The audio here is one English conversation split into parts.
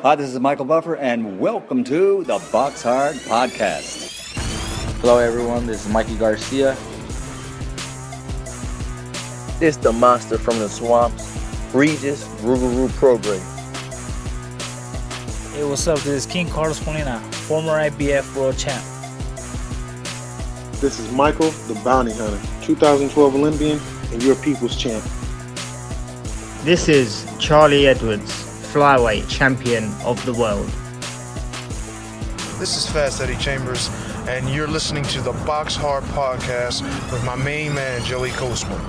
Hi, this is Michael Buffer, and welcome to the BoxHard Podcast. Hello, everyone. This is Mikey Garcia. It's the monster from the swamps, Regis Rougarou Prograis. Hey, what's up? This is King Carlos Molina, former IBF world champ. This is Michael, the Bounty Hunter, 2012 Olympian and your people's champ. This is Charlie Edwards, flyweight champion of the world. This is Fast Eddie Chambers, and you're listening to the BoxHard Podcast with my main man, Joet Gonzalez.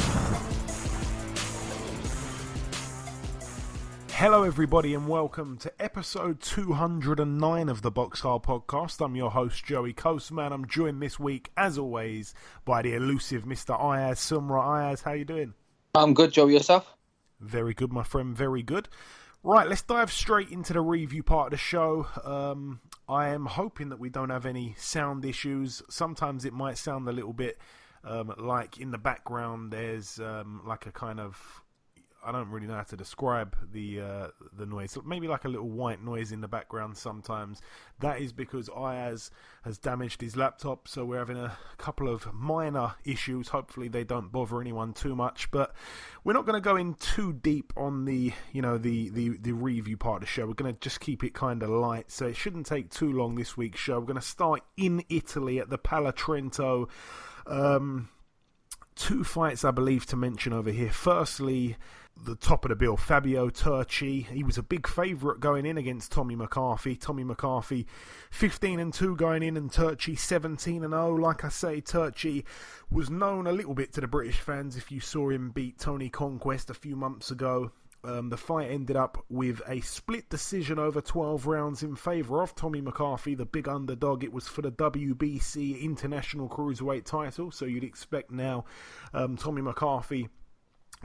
Hello everybody and welcome to episode 209 of the BoxHard Podcast. I'm your host Joey Coastman. I'm joined this week, as always, by the elusive Mr. Ayaz Sumra. Ayaz, how you doing? I'm good, Joe. Yourself? Very good, my friend, very good. Right, let's dive straight into the review part of the show. I am hoping that we don't have any sound issues. Sometimes it might sound a little bit like in the background there's like a kind of... I don't really know how to describe the noise. Maybe like a little white noise in the background sometimes. That is because Ayaz has damaged his laptop, so we're having a couple of minor issues. Hopefully they don't bother anyone too much, but we're not going to go in too deep on the review part of the show. We're going to just keep it kind of light, so it shouldn't take too long this week's show. We're going to start in Italy at the Pala Trento. Two fights, I believe, to mention over here. Firstly, the top of the bill, Fabio Turchi. He was a big favourite going in against Tommy McCarthy. Tommy McCarthy 15-2 going in, and Turchi 17-0. Like I say, Turchi was known a little bit to the British fans if you saw him beat Tony Conquest a few months ago. The fight ended up with a split decision over 12 rounds in favour of Tommy McCarthy, the big underdog. It was for the WBC International Cruiserweight title, so you'd expect now Tommy McCarthy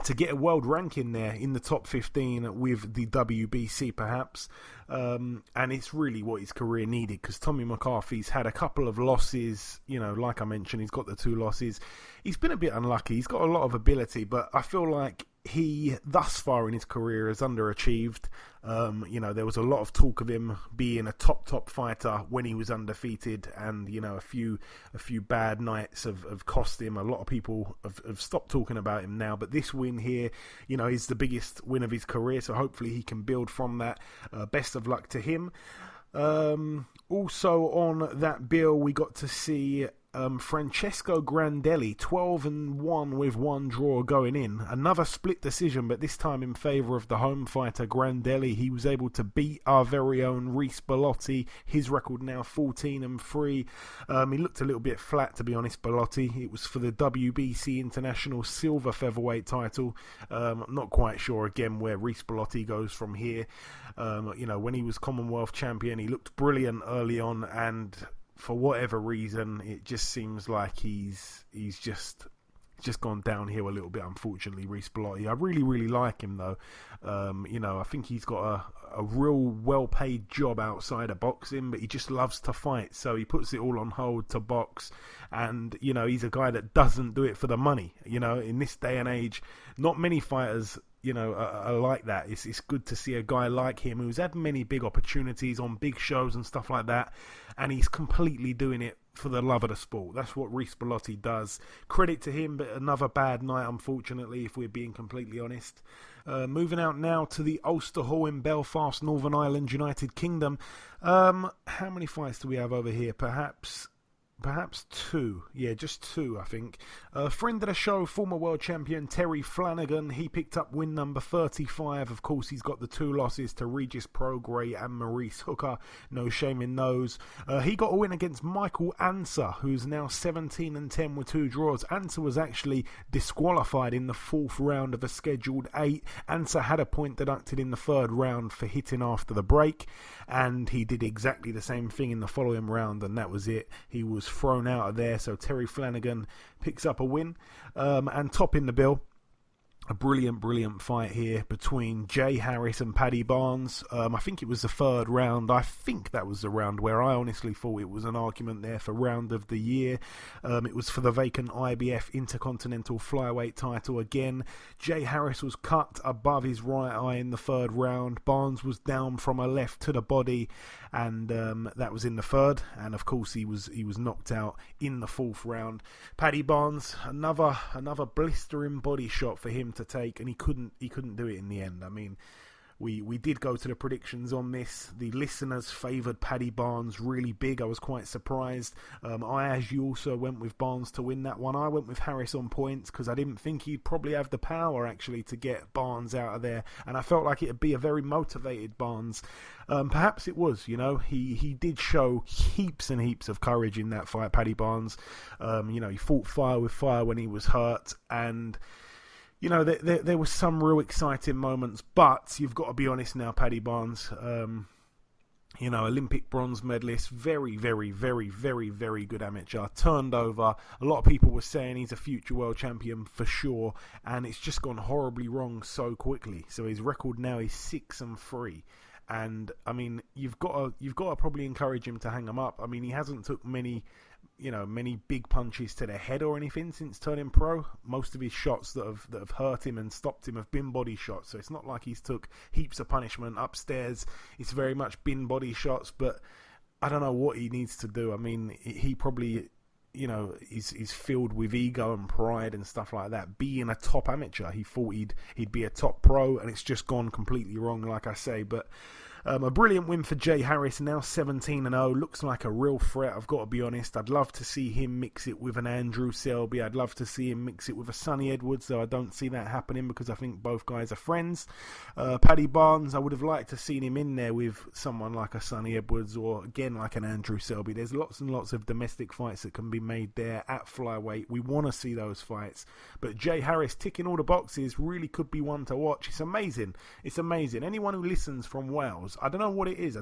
to get a world ranking there in the top 15 with the WBC perhaps, and it's really what his career needed, because Tommy McCarthy's had a couple of losses. Like I mentioned, he's got the two losses. He's been a bit unlucky. He's got a lot of ability, but I feel like he, thus far in his career, has underachieved. There was a lot of talk of him being a top fighter when he was undefeated, and a few bad nights have cost him. A lot of people have stopped talking about him now, but this win here, is the biggest win of his career, so hopefully he can build from that. Best of luck to him. Also on that bill, we got to see Francesco Grandelli, 12-1 with one draw going in. Another split decision, but this time in favour of the home fighter Grandelli. He was able to beat our very own Ruiz Bellotti. His record now 14-3. He looked a little bit flat, to be honest, Bellotti. It was for the WBC International Super-Featherweight title. Not quite sure again where Ruiz Bellotti goes from here. When he was Commonwealth champion, he looked brilliant early on, and for whatever reason, it just seems like he's just gone downhill a little bit, unfortunately, Ruiz Bellotti. I really, really like him, though. I think he's got a real well-paid job outside of boxing, but he just loves to fight, so he puts it all on hold to box. And, he's a guy that doesn't do it for the money. In this day and age, not many fighters are like that. It's good to see a guy like him who's had many big opportunities on big shows and stuff like that, and he's completely doing it for the love of the sport. That's what Ruiz Bellotti does. Credit to him, but another bad night, unfortunately, if we're being completely honest. Moving out now to the Ulster Hall in Belfast, Northern Ireland, United Kingdom. How many fights do we have over here? Perhaps two. Yeah, just two, I think. Friend of the show, former world champion Terry Flanagan. He picked up win number 35. Of course, he's got the two losses to Regis Prograis and Maurice Hooker. No shame in those. He got a win against Michael Anser, who's now 17-10 with two draws. Anser was actually disqualified in the fourth round of a scheduled 8. Anser had a point deducted in the third round for hitting after the break, and he did exactly the same thing in the following round, and that was it. He was thrown out of there, so Terry Flanagan picks up a win. And topping the bill, a brilliant fight here between Jay Harris and Paddy Barnes. I think it was the third round. I think that was the round where I honestly thought it was an argument there for round of the year. It was for the vacant IBF Intercontinental Flyweight title again. Jay Harris was cut above his right eye in the third round. Barnes was down from a left to the body, and that was in the third. And of course he was knocked out in the fourth round. Paddy Barnes, another blistering body shot for him to take, and he couldn't do it in the end. I mean, we did go to the predictions on this. The listeners favoured Paddy Barnes really big. I was quite surprised. Ayaz, you also went with Barnes to win that one. I went with Harris on points because I didn't think he'd probably have the power actually to get Barnes out of there, and I felt like it'd be a very motivated Barnes. Perhaps it was, he did show heaps and heaps of courage in that fight, Paddy Barnes. He fought fire with fire when he was hurt, and there was some real exciting moments, but you've got to be honest now, Paddy Barnes, Olympic bronze medalist, very, very, very, very, very good amateur, turned over. A lot of people were saying he's a future world champion for sure, and it's just gone horribly wrong so quickly. So his record now is 6-3. And I mean, you've got to probably encourage him to hang him up. I mean, he hasn't took many big punches to the head or anything since turning pro. Most of his shots that have hurt him and stopped him have been body shots. So it's not like he's took heaps of punishment upstairs. It's very much been body shots. But I don't know what he needs to do. I mean, he probably, is filled with ego and pride and stuff like that. Being a top amateur, he thought he'd be a top pro, and it's just gone completely wrong, like I say. But a brilliant win for Jay Harris, now 17-0. Looks like a real threat, I've got to be honest. I'd love to see him mix it with an Andrew Selby. I'd love to see him mix it with a Sonny Edwards, though I don't see that happening because I think both guys are friends. Paddy Barnes, I would have liked to seen him in there with someone like a Sonny Edwards or, again, like an Andrew Selby. There's lots and lots of domestic fights that can be made there at flyweight. We want to see those fights. But Jay Harris, ticking all the boxes, really could be one to watch. It's amazing. It's amazing. Anyone who listens from Wales, I don't know what it is.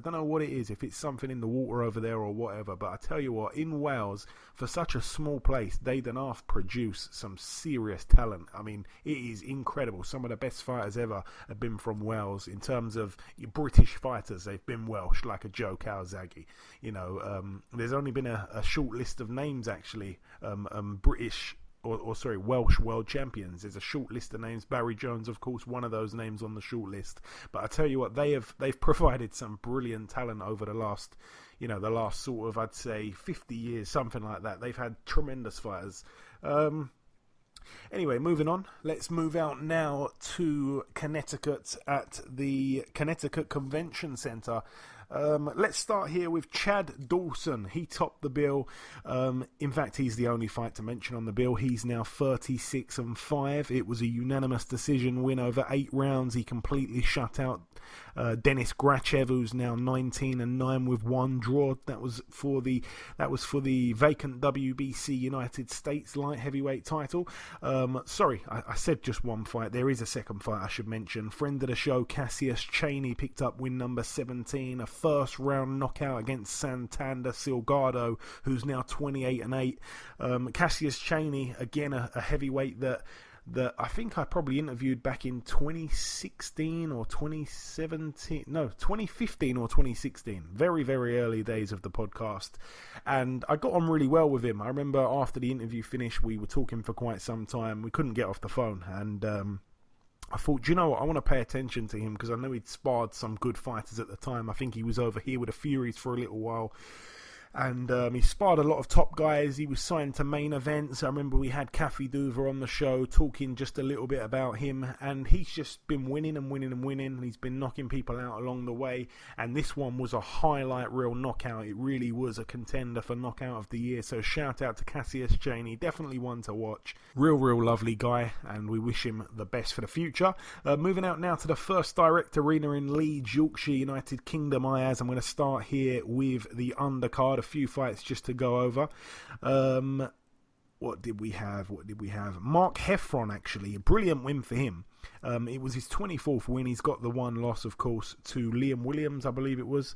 If it's something in the water over there or whatever. But I tell you what, in Wales, for such a small place, they don't half produce some serious talent. I mean, it is incredible. Some of the best fighters ever have been from Wales. In terms of British fighters, they've been Welsh, like a Joe Calzaghe. There's only been a short list of names, actually, British Welsh world champions. There's a short list of names. Barry Jones, of course, one of those names on the short list. But I tell you what, they've provided some brilliant talent over the last sort of, I'd say, 50 years, something like that. They've had tremendous fighters. Anyway, moving on. Let's move out now to Connecticut at the Connecticut Convention Center. Let's start here with Chad Dawson. He topped the bill. In fact, he's the only fight to mention on the bill. He's now 36-5. It was a unanimous decision win over 8 rounds. He completely shut out Denis Grachev, who's now 19-9 with 1 draw. That was for the vacant WBC United States light heavyweight title. Sorry, I said just one fight. There is a second fight I should mention. Friend of the show, Cassius Chaney, picked up win number 17, a first round knockout against Santander Silgado, who's now 28-8. Cassius Chaney, again a heavyweight that I think I probably interviewed back in 2016 or 2017. No, 2015 or 2016. Very, very early days of the podcast. And I got on really well with him. I remember after the interview finished, we were talking for quite some time. We couldn't get off the phone. And I thought, do you know what? I want to pay attention to him because I know he'd sparred some good fighters at the time. I think he was over here with the Furies for a little while. And he sparred a lot of top guys. He was signed to main events. I remember we had Cafe Duva on the show talking just a little bit about him. And he's just been winning and winning and winning. And he's been knocking people out along the way. And this one was a highlight reel knockout. It really was a contender for knockout of the year. So shout out to Cassius Chaney. Definitely one to watch. Real lovely guy. And we wish him the best for the future. Moving out now to the First Direct Arena in Leeds, Yorkshire, United Kingdom, Ayaz. I'm going to start here with the undercard. A few fights just to go over. What did we have? Mark Heffron, actually. A brilliant win for him. It was his 24th win. He's got the one loss, of course, to Liam Williams, I believe it was.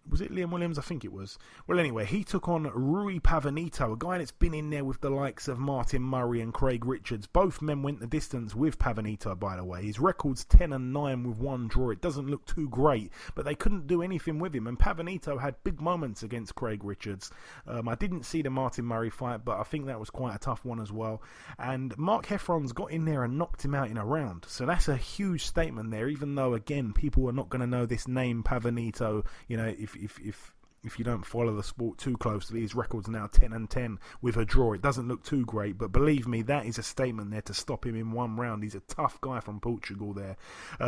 Was it Liam Williams? I think it was. Well, anyway, he took on Rui Pavanito, a guy that's been in there with the likes of Martin Murray and Craig Richards. Both men went the distance with Pavanito, by the way. His record's 10-9 with one draw. It doesn't look too great, but they couldn't do anything with him. And Pavanito had big moments against Craig Richards. I didn't see the Martin Murray fight, but I think that was quite a tough one as well. And Mark Heffron's got in there and knocked him out in a round. So that's a huge statement there, even though, again, people are not going to know this name, Pavanito, if you don't follow the sport too closely. His record's now 10-10 with a draw. It doesn't look too great, but believe me, that is a statement there to stop him in one round. He's a tough guy from Portugal there.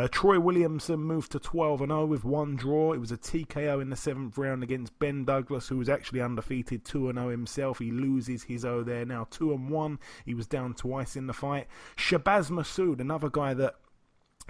Troy Williamson moved to 12-0 with one draw. It was a TKO in the 7th round against Ben Douglas, who was actually undefeated, 2-0 himself. He loses his O there, now 2-1. He was down twice in the fight. Shabazz Massoud, another guy that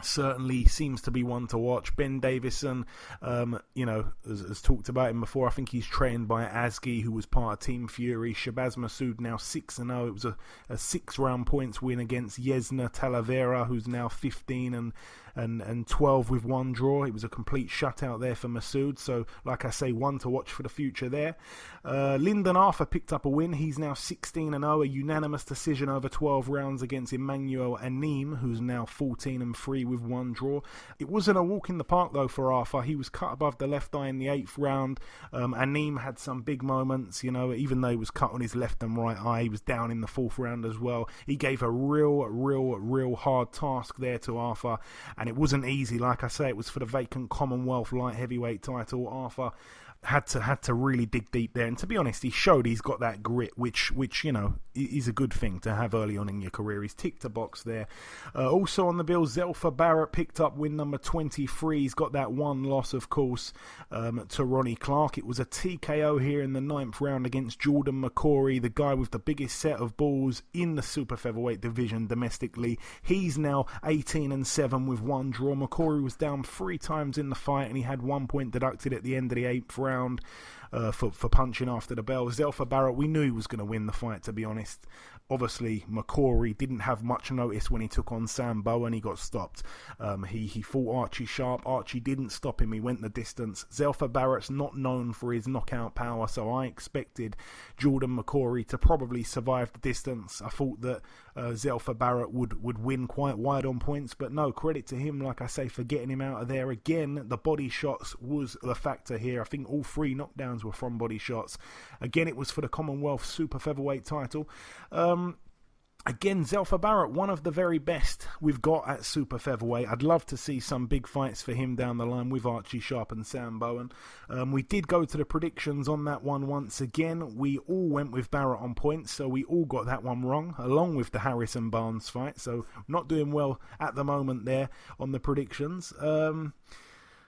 certainly seems to be one to watch. Ben Davison, has talked about him before. I think he's trained by Asgi, who was part of Team Fury. Shabazz Massoud now 6-0. It was a 6-round points win against Yesna Talavera, who's now 15 and 12 with one draw. It was a complete shutout there for Massoud. So, like I say, one to watch for the future there. Lyndon Arthur picked up a win. He's now 16-0, a unanimous decision over 12 rounds against Emmanuel Anim, who's now 14-3 with one draw. It wasn't a walk in the park, though, for Arthur. He was cut above the left eye in the 8th round. Anim had some big moments, even though he was cut on his left and right eye. He was down in the 4th round as well. He gave a real hard task there to Arthur, and it wasn't easy. Like I say, it was for the vacant Commonwealth light heavyweight title. Arthur had to really dig deep there, and to be honest, he showed he's got that grit, which is a good thing to have early on in your career. He's ticked a box there. Also on the bill, Zelfa Barrett picked up win number 23. He's got that one loss, of course, to Ronnie Clark. It was a TKO here in the 9th round against Jordan McCory, the guy with the biggest set of balls in the super-featherweight division domestically. He's now 18-7 with one draw. McCory was down 3 times in the fight, and he had 1 point deducted at the end of the 8th round. For punching after the bell. Zelfa Barrett, we knew he was going to win the fight, to be honest. Obviously, McCory didn't have much notice when he took on Sam Bowen. He got stopped. He fought Archie Sharp. Archie didn't stop him. He went the distance. Zelfa Barrett's not known for his knockout power, so I expected Jordan McCory to probably survive the distance. I thought that Zelfa Barrett would win quite wide on points, but no, credit to him, like I say, for getting him out of there. Again, the body shots was the factor here. I think all 3 knockdowns were from body shots. Again, it was for the Commonwealth Super-Featherweight title. Again, Zelfa Barrett, one of the very best we've got at Super Featherweight. I'd love to see some big fights for him down the line with Archie Sharp and Sam Bowen. We did go to the predictions on that one once again. We all went with Barrett on points, so we all got that one wrong, along with the Harrison Barnes fight. So not doing well at the moment there on the predictions.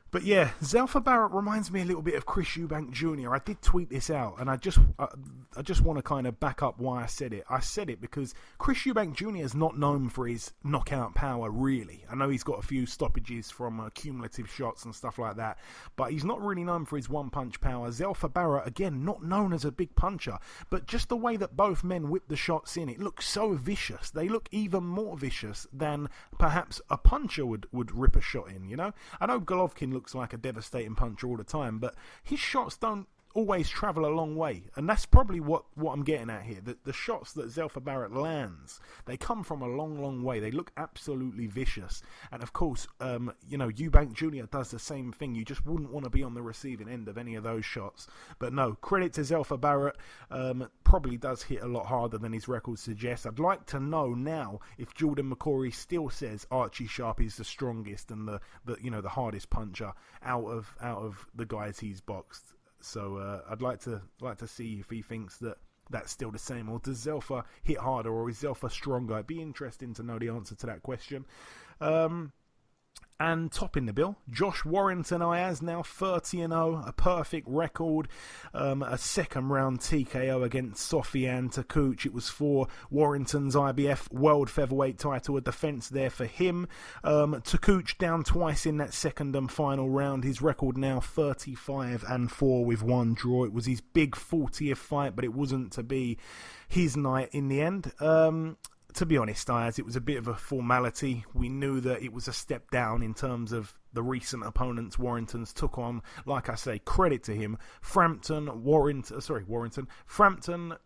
But yeah, Zelfa Barrett reminds me a little bit of Chris Eubank Jr. I did tweet this out, and I just want to kind of back up why I said it. I said it because Chris Eubank Jr. is not known for his knockout power, really. I know he's got a few stoppages from cumulative shots and stuff like that, but he's not really known for his one-punch power. Zelfa Barrett, again, not known as a big puncher, but just the way that both men whip the shots in, it looks so vicious. They look even more vicious than perhaps a puncher would rip a shot in, I know Golovkin looks like a devastating puncher all the time, but his shots don't always travel a long way, and that's probably what I'm getting at here. The shots that Zelfa Barrett lands, they come from a long way. They look absolutely vicious, and of course, Eubank Jr. does the same thing. You just wouldn't want to be on the receiving end of any of those shots. But no, credit to Zelfa Barrett. Probably does hit a lot harder than his record suggests. I'd like to know now if Jordan McCory still says Archie Sharp is the strongest and the hardest puncher out of the guys he's boxed. So I'd like to see if he thinks that that's still the same, or does Zelfa hit harder, or is Zelfa stronger? It'd be interesting to know the answer to that question. And topping the bill, Josh Warrington Ayaz, now 30-0, a perfect record, a second round TKO against Sofiane Takouch. It was for Warrington's IBF World Featherweight title, a defence there for him. Takouch down twice in that second and final round. His record now 35-4 with one draw. It was his big 40th fight, but it wasn't to be his night in the end. to be honest, Ayaz, it was a bit of a formality. We knew that it was a step down in terms of the recent opponents Warrington's took on. Like I say, credit to him. Frampton,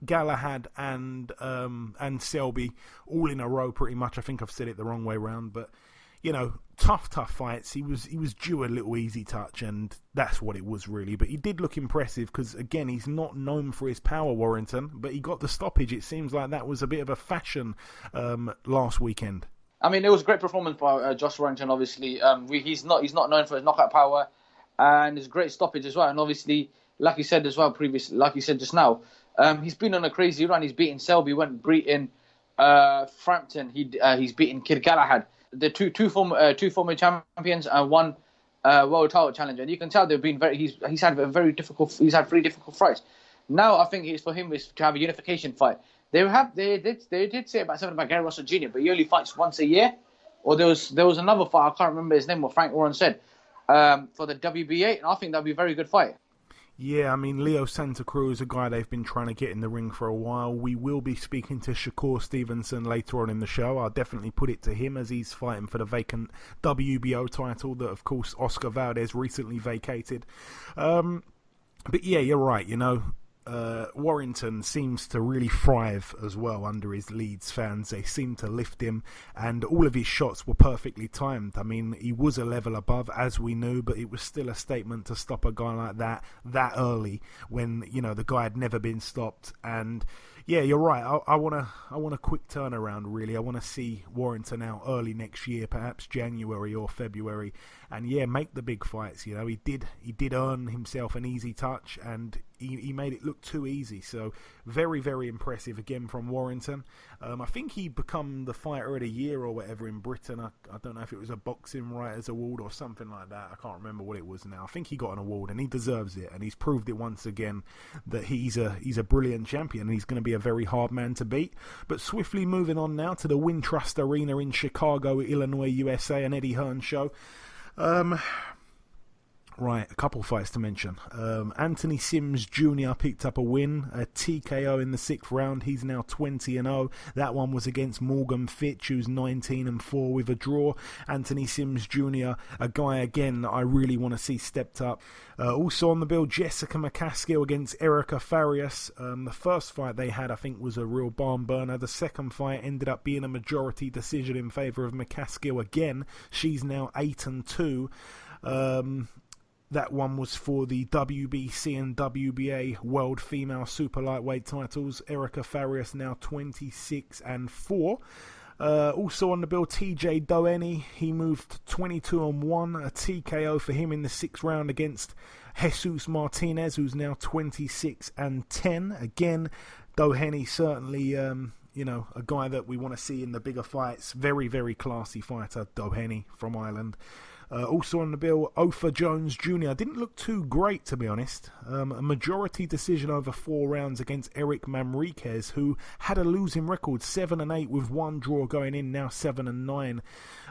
Galahad, and Selby, all in a row pretty much. I think I've said it the wrong way round, but tough fights. He was due a little easy touch, and that's what it was really. But he did look impressive because, again, he's not known for his power, Warrington, but he got the stoppage. It seems like that was a bit of a fashion last weekend. I mean, it was a great performance by Josh Warrington. Obviously, he's not known for his knockout power, and his great stoppage as well. And obviously, like you said as well previously, like you said just now, he's been on a crazy run. He's beaten Selby, went beaten Frampton. He's beaten Kid Galahad. The two former champions and one world title challenger. And you can tell they've been he's had three difficult fights. Now I think it's for him is to have a unification fight. They did say about something about Gary Russell Jr., but he only fights once a year. Or there was another fight, I can't remember his name, what Frank Warren said, for the WBA, and I think that'd be a very good fight. Yeah, I mean, Leo Santa Cruz, a guy they've been trying to get in the ring for a while. We will be speaking to Shakur Stevenson later on in the show. I'll definitely put it to him as he's fighting for the vacant WBO title that, of course, Oscar Valdez recently vacated. But yeah, you're right, Warrington seems to really thrive as well under his Leeds fans. They seem to lift him, and all of his shots were perfectly timed. I mean, he was a level above, as we knew, but it was still a statement to stop a guy like that early when, the guy had never been stopped. And yeah, you're right. I want a quick turnaround, really. I want to see Warrington out early next year, perhaps January or February, and yeah, make the big fights. He did earn himself an easy touch, and he made it look too easy. So very, very impressive again from Warrington. I think he become the fighter of the year or whatever in Britain. I don't know if it was a Boxing Writers Award or something like that. I can't remember what it was now. I think he got an award, and he deserves it. And he's proved it once again that he's a brilliant champion, and he's going to be a very hard man to beat. But swiftly moving on now to the Wintrust Arena in Chicago, Illinois, USA, an Eddie Hearn show. Right, a couple fights to mention. Anthony Sims Jr. picked up a win, a TKO in the 6th round. He's now 20-0. That one was against Morgan Fitch, who's 19-4 with a draw. Anthony Sims Jr., a guy again that I really want to see stepped up. Also on the bill, Jessica McCaskill against Erica Farias. The first fight they had, I think, was a real barn burner. The second fight ended up being a majority decision in favour of McCaskill again. She's now 8-2. That one was for the WBC and WBA World Female Super Lightweight titles. Erica Farias now 26-4. Also on the bill, TJ Doheny. He moved 22-1. A TKO for him in the 6th round against Jesus Martinez, who's now 26-10. Again, Doheny certainly, a guy that we want to see in the bigger fights. Very, very classy fighter, Doheny from Ireland. Also on the bill, Ofer Jones Jr. Didn't look too great, to be honest. A majority decision over 4 rounds against Eric Manriquez, who had a losing record, 7-8 with 1 draw going in, now 7-9.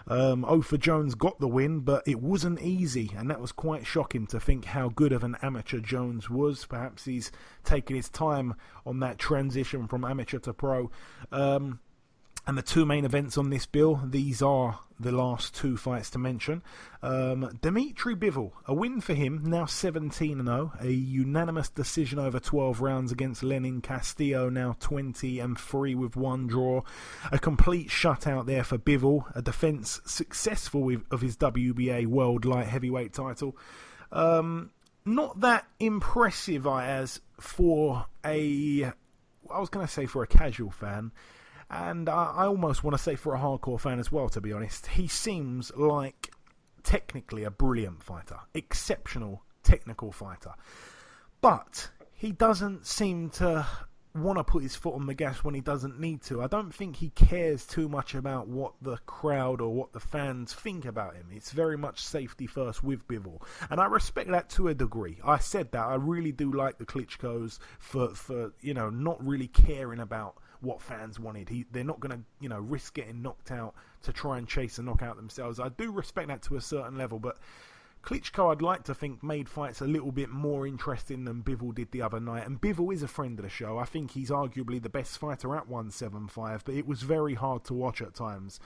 Ofer Jones got the win, but it wasn't easy, and that was quite shocking to think how good of an amateur Jones was. Perhaps he's taken his time on that transition from amateur to pro. And the 2 main events on this bill, these are the last 2 fights to mention. Dimitri Bivol, a win for him, now 17-0. A unanimous decision over 12 rounds against Lenin Castillo, now 20-3 with 1 draw. A complete shutout there for Bivol. A defence successful of his WBA World Light Heavyweight title. Not that impressive, Ayaz, for a casual fan. And I almost want to say for a hardcore fan as well, to be honest. He seems like technically a brilliant fighter. Exceptional technical fighter. But he doesn't seem to want to put his foot on the gas when he doesn't need to. I don't think he cares too much about what the crowd or what the fans think about him. It's very much safety first with Bivol. And I respect that to a degree. I said that. I really do like the Klitschko's for not really caring about what fans wanted. They're not going to, risk getting knocked out to try and chase a knockout themselves. I do respect that to a certain level, but Klitschko, I'd like to think, made fights a little bit more interesting than Bivol did the other night. And Bivol is a friend of the show. I think he's arguably the best fighter at 175, but it was very hard to watch at times.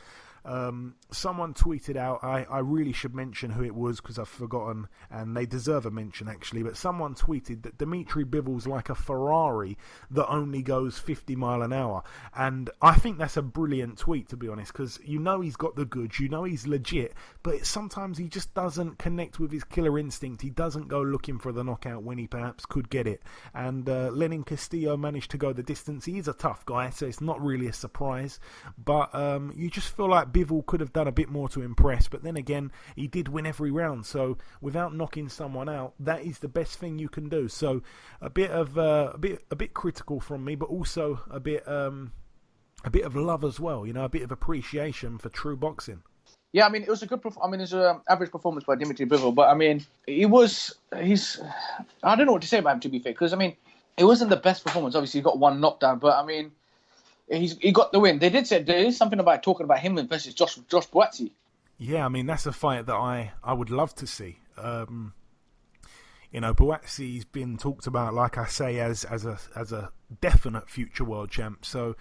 Someone tweeted out, I really should mention who it was because I've forgotten, and they deserve a mention actually, but someone tweeted that Dimitri Bivol's like a Ferrari that only goes 50 mile an hour. And I think that's a brilliant tweet, to be honest, because you know he's got the goods, you know he's legit, but sometimes he just doesn't connect with his killer instinct. He doesn't go looking for the knockout when he perhaps could get it. And Lenin Castillo managed to go the distance. He is a tough guy, so it's not really a surprise, but you just feel like Bivol could have done a bit more to impress, but then again, he did win every round, so without knocking someone out, that is the best thing you can do. So a bit critical from me, but also a bit of love as well, a bit of appreciation for true boxing. Yeah, I mean, it was a good. It was an average performance by Dimitri Bivol, but I mean, I don't know what to say about him, to be fair, because I mean, it wasn't the best performance. Obviously, he got one knockdown, but I mean, he got the win. They did say there is something about talking about him versus Josh Boatsy. Yeah, I mean, that's a fight that I would love to see. Boatsy's been talked about, like I say, as a definite future world champ. So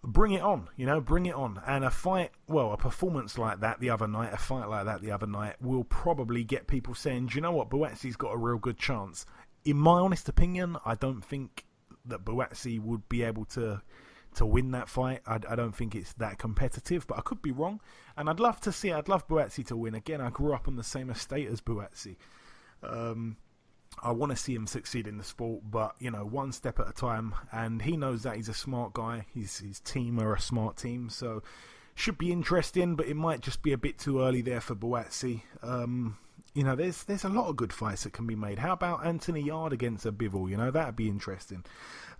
bring it on, bring it on. And a performance like that the other night, will probably get people saying, do you know what, Boatsy's got a real good chance. In my honest opinion, I don't think that Boatsy would be able to win that fight. I don't think it's that competitive, but I could be wrong. And I'd love to see it. I'd love Boatsy to win. Again, I grew up on the same estate as Boatsy. I want to see him succeed in the sport, but, one step at a time. And he knows that he's a smart guy. His team are a smart team, so should be interesting, but it might just be a bit too early there for Boatsy. There's a lot of good fights that can be made. How about Anthony Yard against a Bivol? That'd be interesting.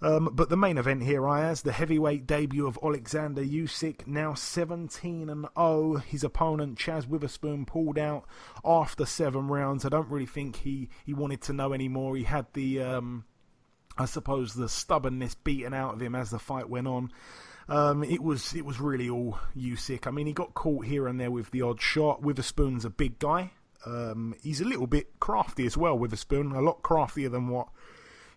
But the main event here, Ayaz, the heavyweight debut of Alexander Usyk, now 17-0. His opponent, Chaz Witherspoon, pulled out after 7 rounds. I don't really think he wanted to know anymore. He had the stubbornness beaten out of him as the fight went on. It was really all Usyk. I mean, he got caught here and there with the odd shot. Witherspoon's a big guy. He's a little bit crafty as well, Witherspoon, a lot craftier than what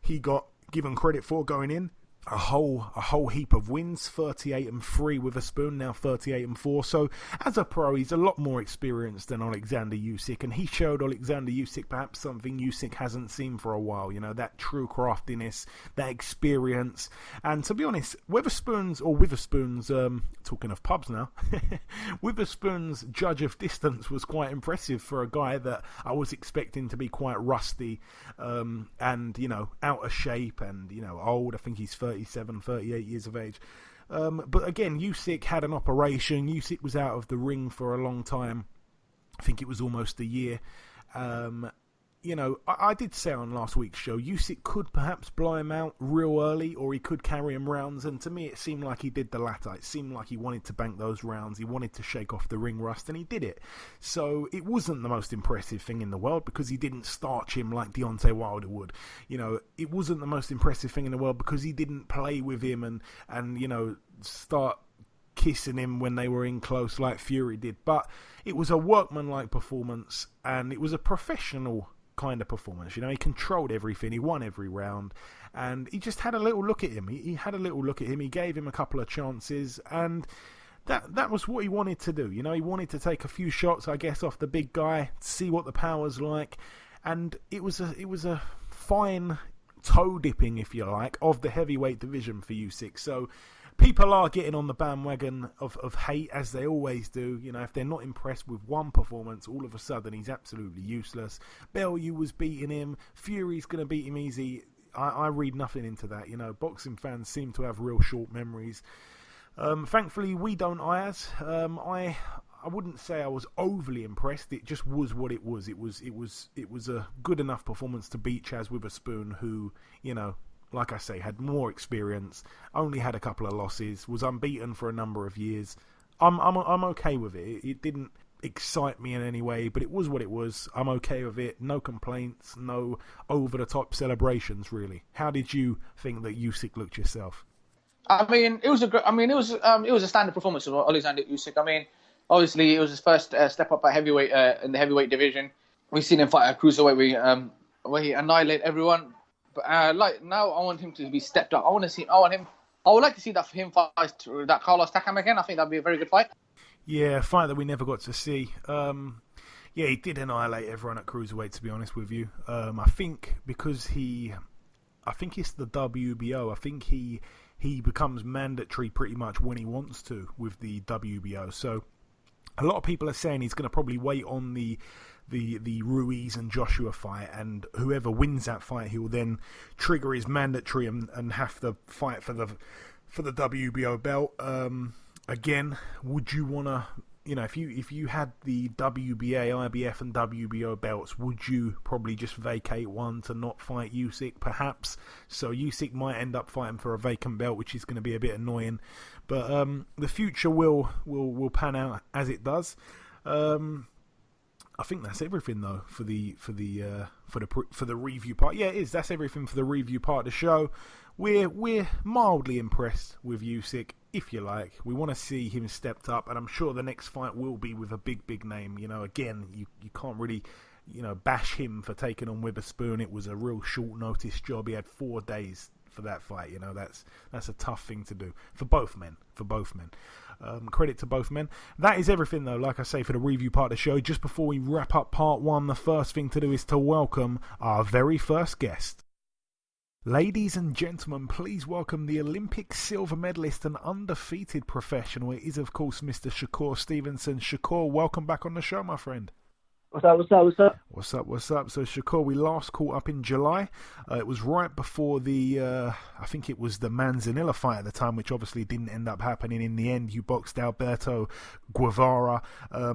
he got given credit for going in. A whole heap of wins, 38-3 Witherspoon, now 38-4. So as a pro, he's a lot more experienced than Alexander Usyk, and he showed Alexander Usyk perhaps something Usyk hasn't seen for a while. That true craftiness, that experience. And to be honest, Witherspoon's talking of pubs now, Witherspoon's judge of distance was quite impressive for a guy that I was expecting to be quite rusty, and out of shape and old. I think he's 37, 38 years of age. But again, Usyk had an operation. Usyk was out of the ring for a long time. I think it was almost a year. I did say on last week's show, Usyk could perhaps blow him out real early, or he could carry him rounds, and to me it seemed like he did the latter. It seemed like he wanted to bank those rounds, he wanted to shake off the ring rust, and he did it. So it wasn't the most impressive thing in the world, because he didn't starch him like Deontay Wilder would. It wasn't the most impressive thing in the world because he didn't play with him and start kissing him when they were in close like Fury did. But it was a workmanlike performance, and it was a professional kind of performance. He controlled everything, he won every round, and he just had a little look at him. He had a little look at him, he gave him a couple of chances, and that was what he wanted to do. He wanted to take a few shots, I guess, off the big guy, see what the power's like, and it was a fine toe dipping, if you like, of the heavyweight division for Usyk. So people are getting on the bandwagon of hate, as they always do. If they're not impressed with one performance, all of a sudden he's absolutely useless. Bellew was beating him. Fury's going to beat him easy. I read nothing into that. Boxing fans seem to have real short memories. Thankfully, we don't, Ayaz. I wouldn't say I was overly impressed. It just was what it was. It was a good enough performance to beat Chaz Witherspoon, who, like I say, had more experience, only had a couple of losses, was unbeaten for a number of years. I'm okay with it. It didn't excite me in any way, but it was what it was. I'm okay with it. No complaints, no over-the-top celebrations, really. How did you think that Usyk looked yourself? I mean, it was a standard performance of Alexander Usyk. I mean, obviously, it was his first step up at heavyweight in the heavyweight division. we've seen him fight at cruiserweight where he annihilate everyone. But now I want him to be stepped up. I would like to see that for him fight that Carlos Takam again. I think that'd be a very good fight. Yeah, a fight that we never got to see. Yeah, he did annihilate everyone at cruiserweight, to be honest with you. I think because I think it's the WBO. I think he becomes mandatory pretty much when he wants to with the WBO. So a lot of people are saying he's going to probably wait on the Ruiz and Joshua fight, and whoever wins that fight, he will then trigger his mandatory and have to fight for the WBO belt. Again, would you want to, if you had the WBA, IBF and WBO belts, would you probably just vacate one to not fight Usyk perhaps? So Usyk might end up fighting for a vacant belt, which is going to be a bit annoying, but the future will pan out as it does. I think that's everything though for the review part. Yeah, it is. That's everything for the review part of the show. We're mildly impressed with Usyk, if you like. We want to see him stepped up, and I'm sure the next fight will be with a big name. Again, you can't really bash him for taking on Witherspoon. It was a real short notice job. He had 4 days for that fight. That's a tough thing to do for both men. Credit to both men. That is everything though, like I say, for the review part of the show. Just before we wrap up part 1, the first thing to do is to welcome our very first guest. Ladies and gentlemen, please welcome the Olympic silver medalist and undefeated professional. It is, of course, Mr. Shakur Stevenson. Shakur, welcome back on the show, my friend. What's up? So, Shakur, we last caught up in July. It was right before I think it was the Manzanilla fight at the time, which obviously didn't end up happening in the end. You boxed Alberto Guevara.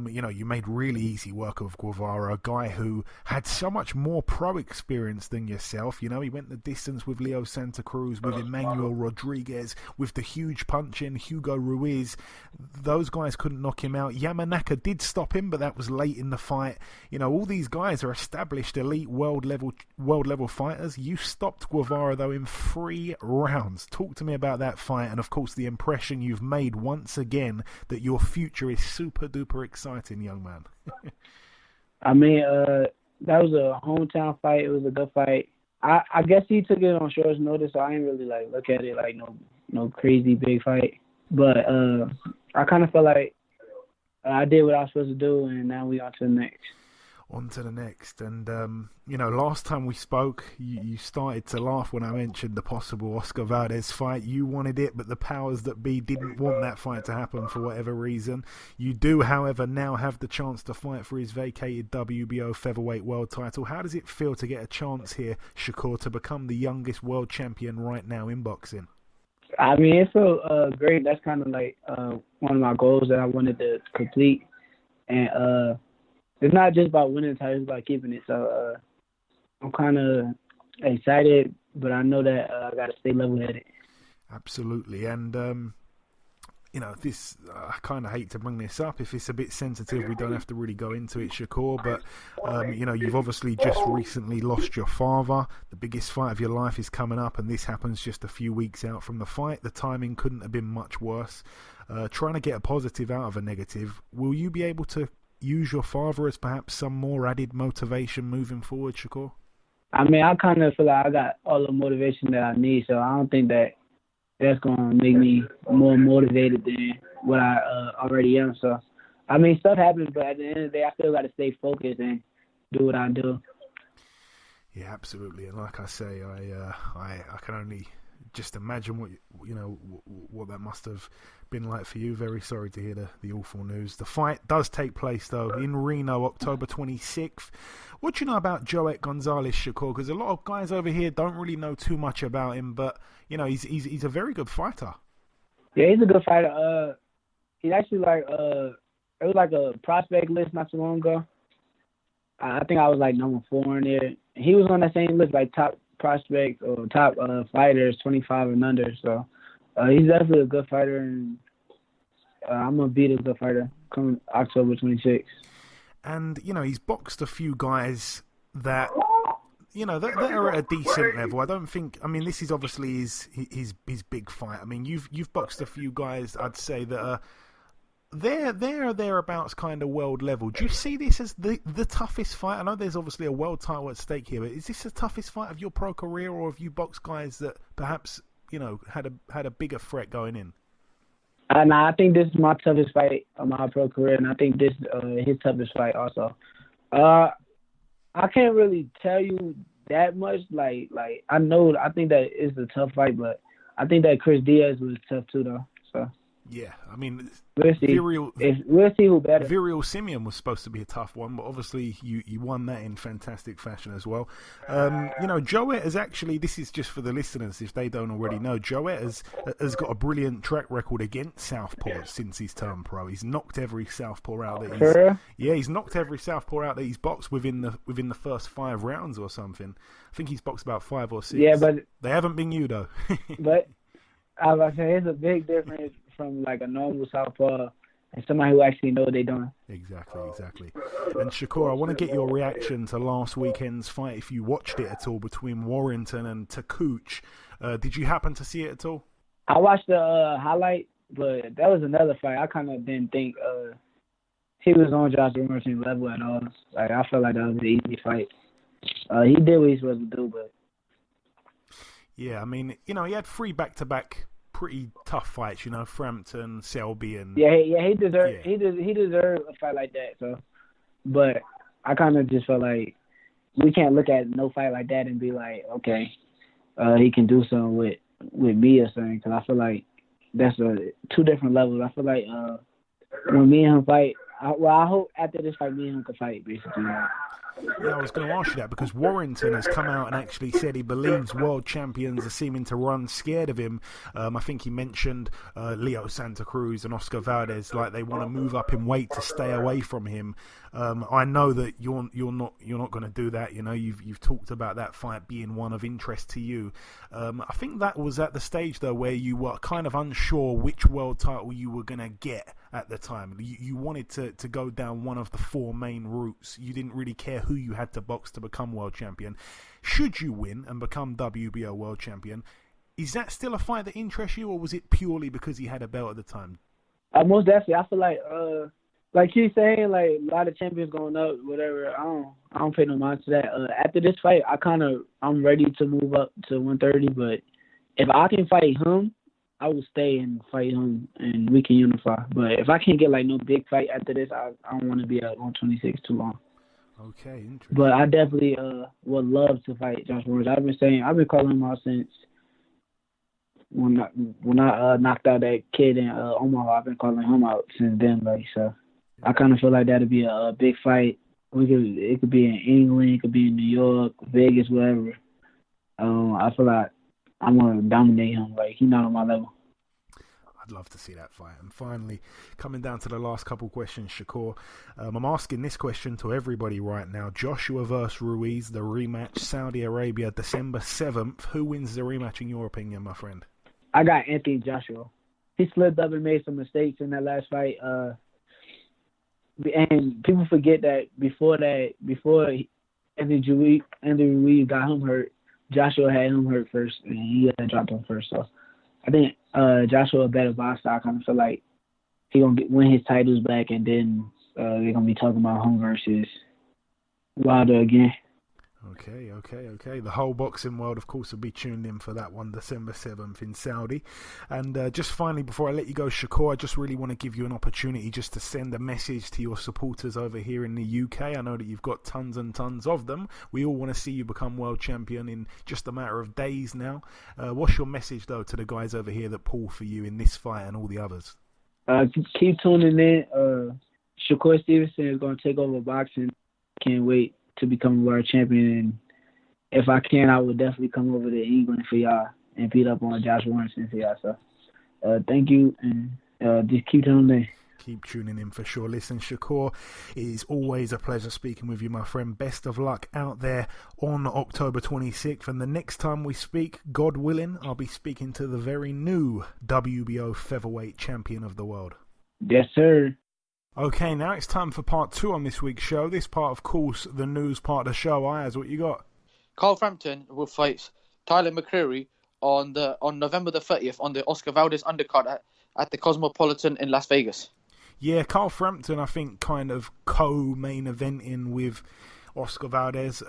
You made really easy work of Guevara, a guy who had so much more pro experience than yourself. He went the distance with Leo Santa Cruz, with Emmanuel Rodriguez, with the huge punch-in, Hugo Ruiz. Those guys couldn't knock him out. Yamanaka did stop him, but that was late in the fight. All these guys are established elite world level fighters. You stopped Guevara though in 3 rounds. Talk to me about that fight, and of course the impression you've made once again that your future is super duper exciting, young man. I mean, that was a hometown fight. It was a good fight. I guess he took it on short notice, so I ain't really look at it like no crazy big fight. But I kind of felt like I did what I was supposed to do, and now we on to the next. And last time we spoke, you started to laugh when I mentioned the possible Oscar Valdez fight. You wanted it, but the powers that be didn't want that fight to happen for whatever reason. You do, however, now have the chance to fight for his vacated WBO featherweight world title. How does it feel to get a chance here, Shakur, to become the youngest world champion right now in boxing? I mean, it felt great. That's kind of like one of my goals that I wanted to complete. And it's not just about winning the title, it's about keeping it. So I'm kind of excited, but I know that I got to stay level-headed. Absolutely. And, I kind of hate to bring this up. If it's a bit sensitive, we don't have to really go into it, Shakur. But, you've obviously just recently lost your father. The biggest fight of your life is coming up, and this happens just a few weeks out from the fight. The timing couldn't have been much worse. Trying to get a positive out of a negative. Will you be able to use your father as perhaps some more added motivation moving forward, Shakur? I mean, I kind of feel like I got all the motivation that I need, so I don't think that's going to make me more motivated than what I already am. So, I mean, stuff happens, but at the end of the day, I still got to stay focused and do what I do. Yeah, absolutely. And like I say, I can only just imagine what that must have been like for you. Very sorry to hear the awful news. The fight does take place though in Reno, October 26th. What do you know about Joet Gonzalez, Shakur? Because a lot of guys over here don't really know too much about him, but he's a very good fighter. Yeah, he's a good fighter. He's actually it was like a prospect list not too long ago. I think I was like number 4 in there. He was on that same list, like top prospects or top fighters 25 and under. So he's definitely a good fighter, and I'm gonna beat a good fighter coming October 26th. And he's boxed a few guys that that are at a decent level. I don't think. I mean, this is obviously his big fight. I mean, you've boxed a few guys, I'd say, that are they're or thereabouts kind of world level. Do you see this as the toughest fight? I know there's obviously a world title at stake here, but is this the toughest fight of your pro career, or have you boxed guys that perhaps had a bigger threat going in? Nah, I think this is my toughest fight of my pro career, and I think this his toughest fight also. I can't really tell you that much. Like I think that it's a tough fight, but I think that Chris Diaz was tough too, though. So. Yeah, I mean, we'll see. We'll see who better. Viral Simeon was supposed to be a tough one, but obviously you won that in fantastic fashion as well. Joet has actually, this is just for the listeners if they don't already know, Joet has got a brilliant track record against southpaws since he's turned pro. He's knocked every southpaw out that he's knocked every southpaw out that he's boxed within the first 5 rounds or something. I think he's boxed about 5 or 6. Yeah, but they haven't been you though. But I was saying, it's a big difference from like a normal southpaw and somebody who actually know what they're doing. Exactly. And Shakur, I want to get your reaction to last weekend's fight, if you watched it at all, between Warrington and Takooch. Did you happen to see it at all? I watched the highlight, but that was another fight. I kind of didn't think he was on Josh Warrington's level at all. Like, I felt like that was an easy fight. He did what he was supposed to do, but... Yeah, I mean, he had 3 back-to-back pretty tough fights, Frampton, Selby, and he deserved a fight like that. So, but I kind of just felt like we can't look at no fight like that and be like, okay, he can do something with me or something. Because I feel like that's 2 different levels. I feel like when me and him fight, I hope after this fight me and him can fight basically. Yeah, I was going to ask you that because Warrington has come out and actually said he believes world champions are seeming to run scared of him. I think he mentioned Leo Santa Cruz and Oscar Valdez, like they want to move up in weight to stay away from him. I know that you're not going to do that. You've talked about that fight being one of interest to you. I think that was at the stage though where you were kind of unsure which world title you were going to get at the time. You wanted to go down one of the 4 main routes. You didn't really care who you had to box to become world champion. Should you win and become WBO world champion, is that still a fight that interests you, or was it purely because he had a belt at the time? Most definitely. I feel like you saying, like a lot of champions going up, whatever. I don't pay no mind to that. After this fight, I'm ready to move up to 130. But if I can fight him, I will stay and fight him, and we can unify. But if I can't get like no big fight after this, I don't want to be at 126 too long. Okay, interesting. But I definitely would love to fight Josh Warrington. I've been calling him out since when I knocked out that kid in Omaha. I've been calling him out since then. Like, so I kind of feel like that'd be a big fight. It could be in England, it could be in New York, Vegas, wherever. I feel like I'm gonna dominate him. Like, he's not on my level. I'd love to see that fight. And finally, coming down to the last couple questions, Shakur, I'm asking this question to everybody right now. Joshua versus Ruiz, the rematch, Saudi Arabia, December 7th. Who wins the rematch in your opinion, my friend? I got Anthony Joshua. He slipped up and made some mistakes in that last fight. And people forget that before Anthony Ruiz got him hurt, Joshua had him hurt first, and he had dropped him first. So I think Joshua a better boxer. I kind of feel like he gonna win his titles back, and then they're gonna be talking about him versus Wilder again. Okay. The whole boxing world, of course, will be tuned in for that one, December 7th in Saudi. And just finally, before I let you go, Shakur, I just really want to give you an opportunity just to send a message to your supporters over here in the UK. I know that you've got tons and tons of them. We all want to see you become world champion in just a matter of days now. What's your message, though, to the guys over here that pull for you in this fight and all the others? Keep tuning in. Shakur Stevenson is going to take over boxing. Can't wait to become a world champion, and if I can, I would definitely come over to England for y'all and beat up on Josh Warrington for y'all. So, thank you, and just keep tuning in. Keep tuning in for sure. Listen, Shakur, it is always a pleasure speaking with you, my friend. Best of luck out there on October 26th, and the next time we speak, God willing, I'll be speaking to the very new WBO featherweight champion of the world. Yes, sir. Okay, now it's time for part 2 on this week's show. This part, of course, the news part of the show. Ayaz, what you got? Carl Frampton will fight Tyler McCreary on November the 30th on the Oscar Valdez undercard at the Cosmopolitan in Las Vegas. Yeah, Carl Frampton, I think, kind of co-main eventing with Oscar Valdez.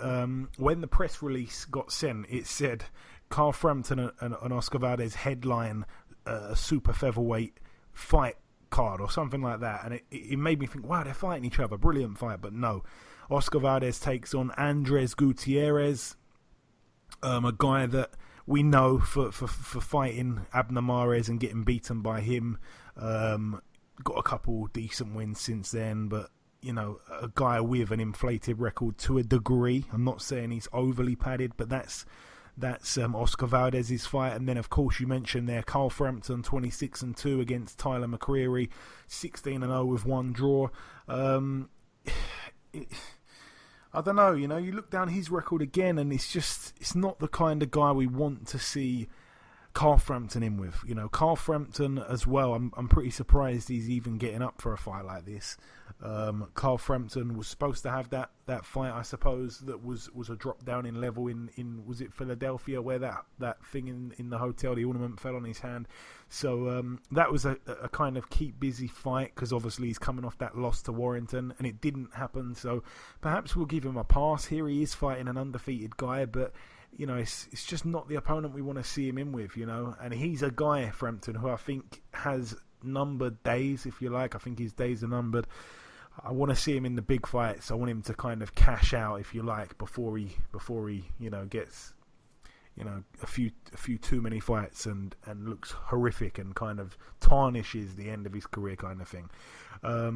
When the press release got sent, it said Carl Frampton and Oscar Valdez headline a super featherweight fight card or something like that, and it made me think, wow, they're fighting each other, brilliant fight. But no, Oscar Valdez takes on Andres Gutierrez, a guy that we know for fighting Abner Mares and getting beaten by him. Got a couple decent wins since then, but a guy with an inflated record to a degree. I'm not saying he's overly padded, but that's Oscar Valdez's fight. And then, of course, you mentioned there Carl Frampton, 26-2 against Tyler McCreary, 16-0 with one draw. I don't know, you look down his record again, and it's not the kind of guy we want to see Carl Frampton in with. Carl Frampton as well, I'm pretty surprised he's even getting up for a fight like this. Carl Frampton was supposed to have that fight, I suppose, that was a drop down in level in was it Philadelphia, where that thing in the hotel, the ornament fell on his hand. So that was a kind of keep busy fight, because obviously he's coming off that loss to Warrington, and it didn't happen. So perhaps we'll give him a pass. Here he is fighting an undefeated guy, but it's just not the opponent we want to see him in with, and he's a guy, Frampton, who I think has numbered days, if you like. I think his days are numbered. I want to see him in the big fights. I want him to kind of cash out, if you like, before he gets a few too many fights and looks horrific and kind of tarnishes the end of his career, kind of thing. I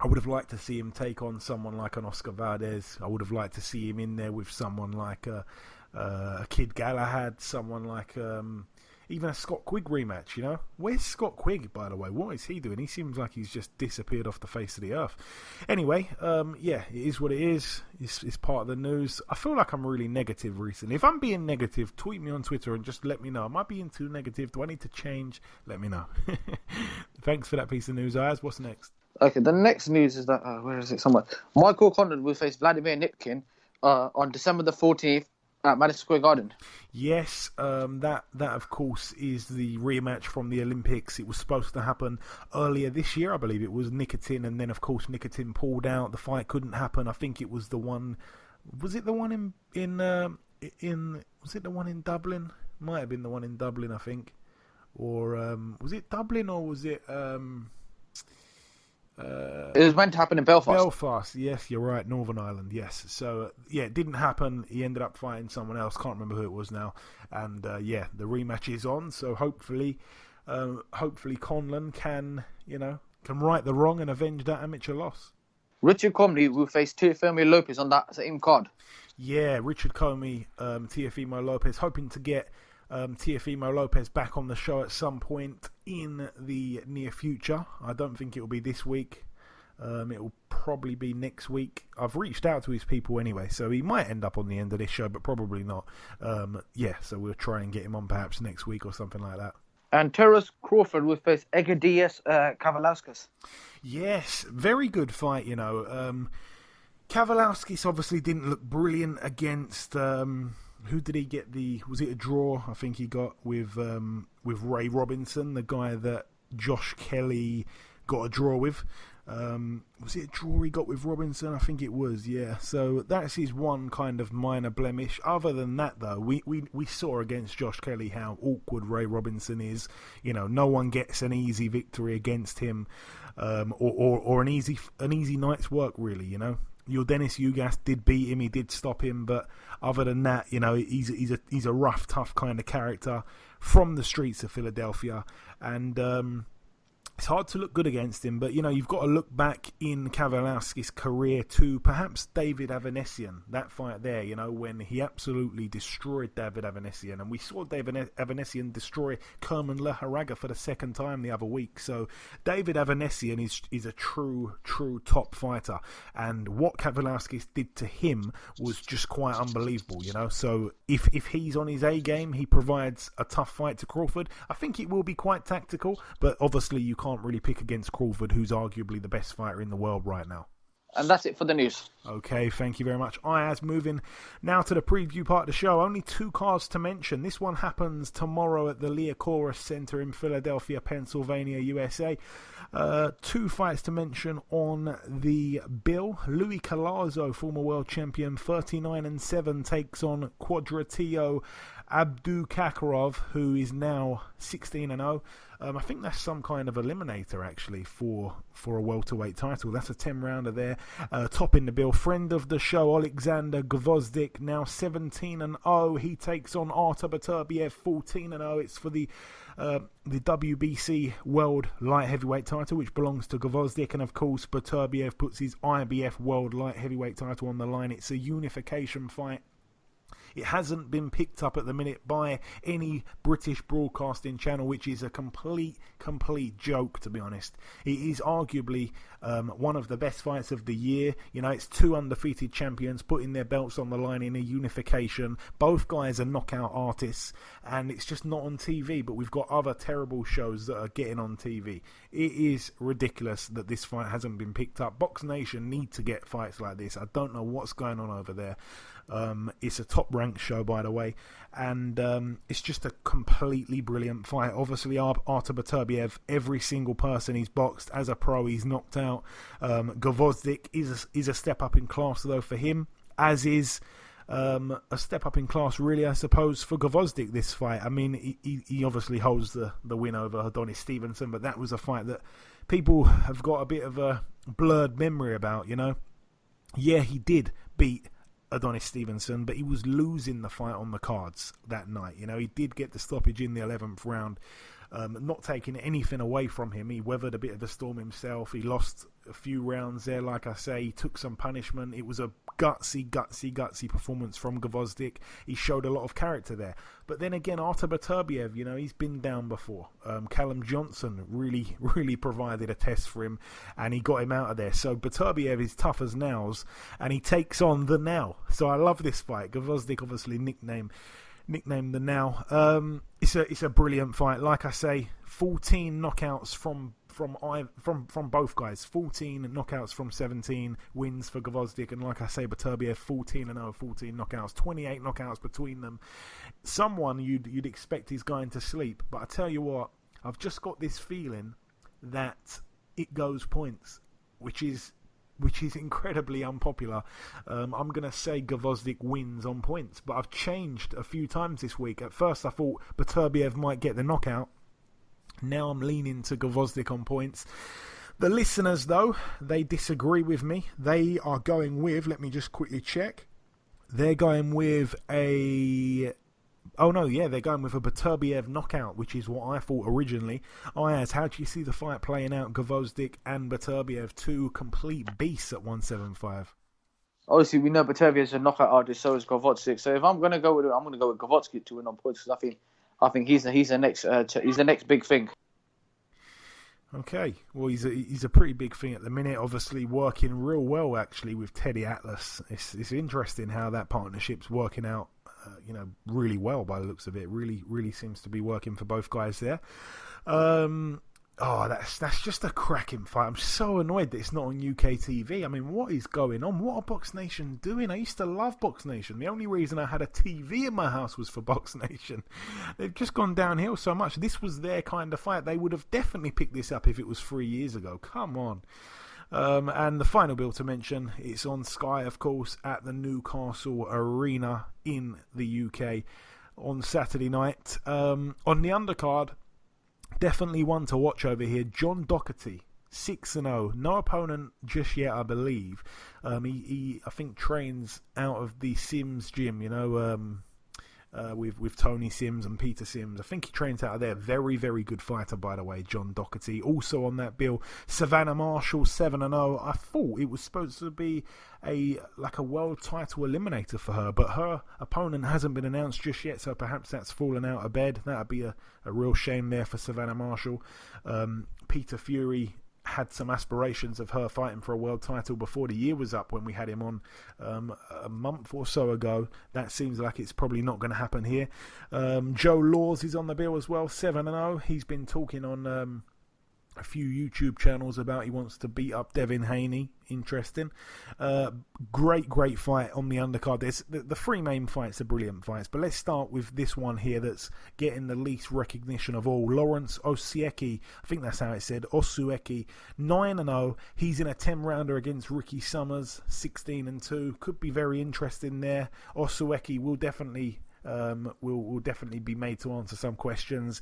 would have liked to see him take on someone like an Oscar Valdez. I would have liked to see him in there with someone like a Kid Galahad, someone like even a Scott Quigg rematch, Where's Scott Quigg, by the way? What is he doing? He seems like he's just disappeared off the face of the earth. Anyway, it is what it is. It's part of the news. I feel like I'm really negative recently. If I'm being negative, tweet me on Twitter and just let me know. Am I being too negative? Do I need to change? Let me know. Thanks for that piece of news, Ayaz. What's next? Okay, the next news is that, where is it somewhere? Michael Condon will face Vladimir Nipkin on December the 14th at Madison Square Garden. Yes, that of course is the rematch from the Olympics. It was supposed to happen earlier this year, I believe it was Nikitin, and then of course Nikitin pulled out. The fight couldn't happen. I think it was the one. Was it the one in was it the one in Dublin? Might have been the one in Dublin, I think. Or was it Dublin, or was it it was meant to happen in Belfast. Belfast, yes, you're right. Northern Ireland, yes. So, it didn't happen. He ended up fighting someone else. Can't remember who it was now. And, the rematch is on. So, hopefully Conlon can right the wrong and avenge that amateur loss. Richard Comey will face Teofimo Lopez on that same card. Yeah, Richard Comey, Teofimo Lopez, hoping to get Teofimo Lopez back on the show at some point in the near future. I don't think it will be this week. It will probably be next week. I've reached out to his people anyway, so he might end up on the end of this show, but probably not. So we'll try and get him on perhaps next week or something like that. And Terence Crawford will face Edgar Diaz Kavalauskas. Yes, very good fight, Kavalauskas obviously didn't look brilliant against... who did he get was it a draw? I think he got with Ray Robinson, the guy that Josh Kelly got a draw with. Was it a draw he got with Robinson? I think it was, yeah. So that's his one kind of minor blemish. Other than that, though, we saw against Josh Kelly how awkward Ray Robinson is. No one gets an easy victory against him, or an easy night's work, really. Your Dennis Ugas did beat him, he did stop him, but other than that, he's a rough, tough kind of character from the streets of Philadelphia, and it's hard to look good against him. But you've got to look back in Kavalauskas' career to perhaps David Avanesian, that fight there, when he absolutely destroyed David Avanesian, and we saw David Avanesian destroy Kerman Leharaga for the second time the other week. So David Avanesian is a true top fighter, and what Kavalauskas did to him was just quite unbelievable. So if he's on his A game, he provides a tough fight to Crawford. I think it will be quite tactical, but obviously you can't really pick against Crawford, who's arguably the best fighter in the world right now. And that's it for the news. Okay, thank you very much. Ayaz, moving now to the preview part of the show. Only 2 cards to mention. This one happens tomorrow at the Liacouras Center in Philadelphia, Pennsylvania, USA. 2 fights to mention on the bill. Louis Collazo, former world champion, 39-7, takes on Quadratio Abdukakarov, who is now 16-0. I think that's some kind of eliminator, actually, for a welterweight title. That's a 10-rounder there. Topping the bill, friend of the show, Alexander Gvozdyk, now 17-0. He takes on Artur Beterbiev, 14-0. It's for the WBC World Light Heavyweight title, which belongs to Gvozdyk. And, of course, Beterbiev puts his IBF World Light Heavyweight title on the line. It's a unification fight. It hasn't been picked up at the minute by any British broadcasting channel, which is a complete joke, to be honest. It is arguably one of the best fights of the year. You know, it's 2 undefeated champions putting their belts on the line in a unification. Both guys are knockout artists, and it's just not on TV, but we've got other terrible shows that are getting on TV. It is ridiculous that this fight hasn't been picked up. Box Nation need to get fights like this. I don't know what's going on over there. It's a top-ranked show, by the way, and it's just a completely brilliant fight. Obviously, Artur Beterbiev, every single person he's boxed as a pro, he's knocked out. Gvozdyk is a step up in class, though, for him, as is a step up in class, really, I suppose, for Gvozdyk this fight. I mean, he obviously holds the win over Adonis Stevenson, but that was a fight that people have got a bit of a blurred memory about, you know. Yeah, he did beat Adonis Stevenson, but he was losing the fight on the cards that night. You know, he did get the stoppage in the 11th round, not taking anything away from him. He weathered a bit of a storm himself. He lost a few rounds there, like I say. He took some punishment. It was a gutsy performance from Gvozdyk. He showed a lot of character there. But then again, Artur Beterbiev, you know, he's been down before. Callum Johnson really provided a test for him, and he got him out of there. So Beterbiev is tough as nails, and he takes on the Now. So I love this fight. Gvozdyk, obviously nicknamed the Now. It's a brilliant fight. Like I say, 14 knockouts from both guys. 14 knockouts from 17 wins for Gvozdyk, and like I say, Beterbiev 14-0, 14 knockouts, 28 knockouts between them. Someone you'd expect is going to sleep, but I tell you what, I've just got this feeling that it goes points, which is incredibly unpopular. I'm going to say Gvozdyk wins on points, but I've changed a few times this week. At first I thought Beterbiev might get the knockout. Now I'm leaning to Gvozdyk on points. The listeners, though, they disagree with me. They are going with, let me just quickly check. They're going with they're going with a Beterbiev knockout, which is what I thought originally. Ayaz, how do you see the fight playing out? Gvozdyk and Beterbiev, 2 complete beasts at 175. Obviously, we know Beterbiev is a knockout artist, so is Gvozdyk. So if I'm going to go with it, I'm going to go with Gvozdyk to win on points, because I think he's the next big thing. Okay, well, he's a pretty big thing at the minute. Obviously, working real well actually with Teddy Atlas. It's interesting how that partnership's working out. Really well by the looks of it. Really seems to be working for both guys there. That's just a cracking fight. I'm so annoyed that it's not on UK TV. I mean, what is going on? What are Box Nation doing? I used to love Box Nation. The only reason I had a TV in my house was for Box Nation. They've just gone downhill so much. This was their kind of fight. They would have definitely picked this up if it was 3 years ago. Come on. And the final bill to mention, it's on Sky, of course, at the Newcastle Arena in the UK on Saturday night. On the undercard, definitely one to watch over here. John Doherty, 6-0. No opponent just yet, I believe. He I think, trains out of the Sims gym, with Tony Sims and Peter Sims. I think he trains out of there. Very, very good fighter, by the way, John Doherty. Also on that bill, Savannah Marshall, 7-0. I thought it was supposed to be a world title eliminator for her, but her opponent hasn't been announced just yet, so perhaps that's fallen out of bed. That would be a real shame there for Savannah Marshall. Peter Fury had some aspirations of her fighting for a world title before the year was up when we had him on a month or so ago. That seems like it's probably not going to happen here. Joe Laws is on the bill as well, 7-0. He's been talking on a few YouTube channels about he wants to beat up Devin Haney. Interesting. Great fight on the undercard. There's the three main fights are brilliant fights, but let's start with this one here that's getting the least recognition of all. Lawrence Osueki, I think that's how it said, Osueki, 9-0. He's in a 10-rounder against Ricky Summers, 16-2. Could be very interesting there. Osueki will definitely be made to answer some questions.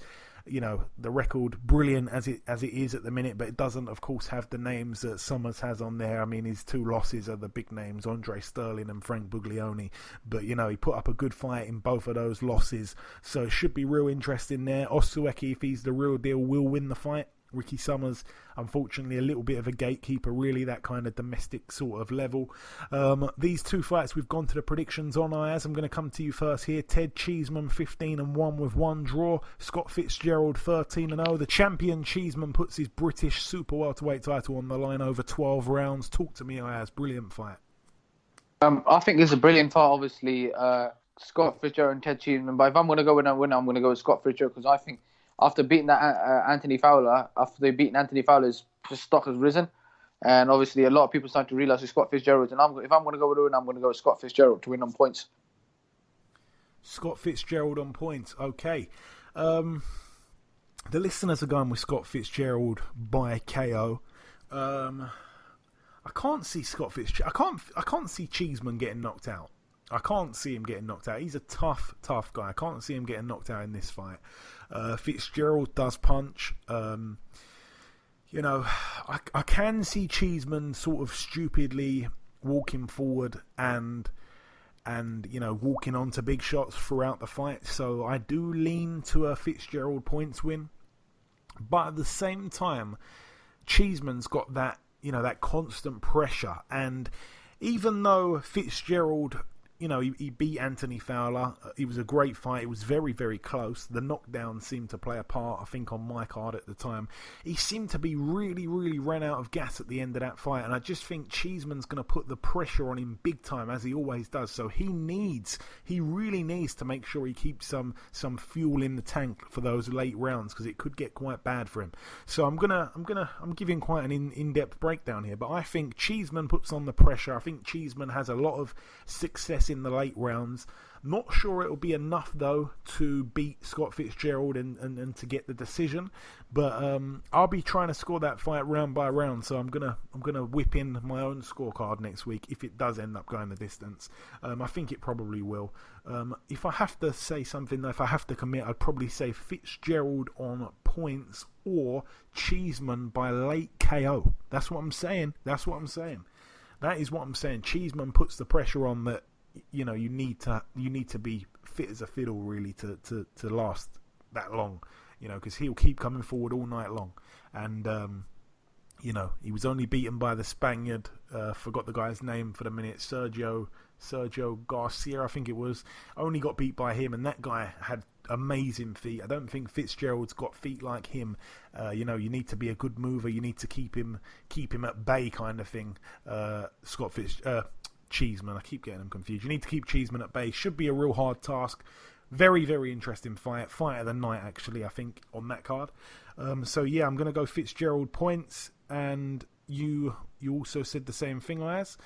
You know, the record brilliant as it is at the minute, but it doesn't, of course, have the names that Summers has on there. I mean, his two losses are the big names, Andre Sterling and Frank Buglioni. But, you know, he put up a good fight in both of those losses, so it should be real interesting there. Osueki, if he's the real deal, will win the fight. Ricky Summers, unfortunately, a little bit of a gatekeeper, really, that kind of domestic sort of level. These two fights, we've gone to the predictions on Ayaz. I'm going to come to you first here. Ted Cheeseman, 15-1 with one draw. Scott Fitzgerald, 13-0. The champion Cheeseman puts his British super welterweight title on the line over 12 rounds. Talk to me, Ayaz. Brilliant fight. I think it's a brilliant fight, obviously. Scott Fitzgerald and Ted Cheeseman. But if I'm going to go with a winner, I'm going to go with Scott Fitzgerald, because I think after beating that Anthony Fowler, his stock has risen. And obviously a lot of people starting to realise it's Scott Fitzgerald. And if I'm going to go with a winner, I'm going to go with Scott Fitzgerald to win on points. Scott Fitzgerald on points. Okay. The listeners are going with Scott Fitzgerald by KO. I can't see Scott Fitzgerald. I can't see Cheeseman getting knocked out. I can't see him getting knocked out. He's a tough guy. I can't see him getting knocked out in this fight. Fitzgerald does punch. You know, I can see Cheeseman sort of stupidly walking forward and you know, walking on to big shots throughout the fight. So I do lean to a Fitzgerald points win. But at the same time, Cheeseman's got that, you know, that constant pressure. And even though Fitzgerald, you know, he beat Anthony Fowler. It was a great fight. It was very, very close. The knockdown seemed to play a part, I think, on my card at the time. He seemed to be really, really ran out of gas at the end of that fight. And I just think Cheeseman's going to put the pressure on him big time, as he always does. So he really needs to make sure he keeps some fuel in the tank for those late rounds, because it could get quite bad for him. So I'm giving quite an in-depth breakdown here. But I think Cheeseman puts on the pressure. I think Cheeseman has a lot of success in the late rounds. Not sure it'll be enough though to beat Scott Fitzgerald and to get the decision, but I'll be trying to score that fight round by round. So I'm gonna whip in my own scorecard next week if it does end up going the distance. I think it probably will. If I have to say something, if I have to commit, I'd probably say Fitzgerald on points or Cheeseman by late KO. That's what I'm saying. That is what I'm saying. Cheeseman puts the pressure on that. You know, you need to be fit as a fiddle really to last that long, you know, because he'll keep coming forward all night long. And you know, he was only beaten by the Spaniard, forgot the guy's name for the minute, Sergio Garcia, I think it was. Only got beat by him, and that guy had amazing feet. I don't think Fitzgerald's got feet like him. You know, you need to be a good mover. You need to keep him at bay, kind of thing. Cheeseman, I keep getting them confused. You need to keep Cheeseman at bay. Should be a real hard task. Very, very interesting fight of the night, actually, I think, on that card. So yeah, I'm going to go Fitzgerald points, and you also said the same thing, Ayaz.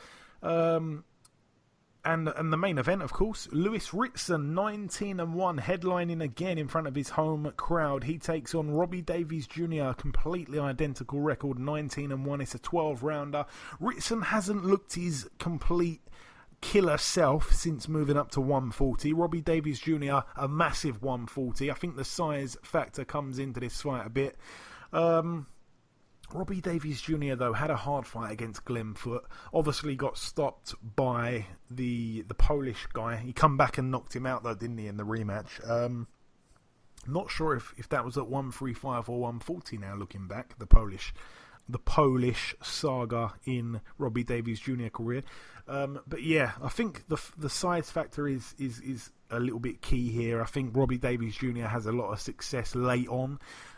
And the main event, of course, Lewis Ritson, 19-1, headlining again in front of his home crowd. He takes on Robbie Davies Jr., a completely identical record, 19-1. It's a 12-rounder. Ritson hasn't looked his complete killer self since moving up to 140. Robbie Davies Jr., a massive 140. I think the size factor comes into this fight a bit. Robbie Davies Jr., though, had a hard fight against Glenfoot. Obviously got stopped by the Polish guy. He come back and knocked him out, though, didn't he, in the rematch? Not sure if that was at 135 or 140 now, looking back, the Polish saga in Robbie Davies Jr. career. But yeah, I think the size factor is a little bit key here. I think Robbie Davies Jr. has a lot of success late on.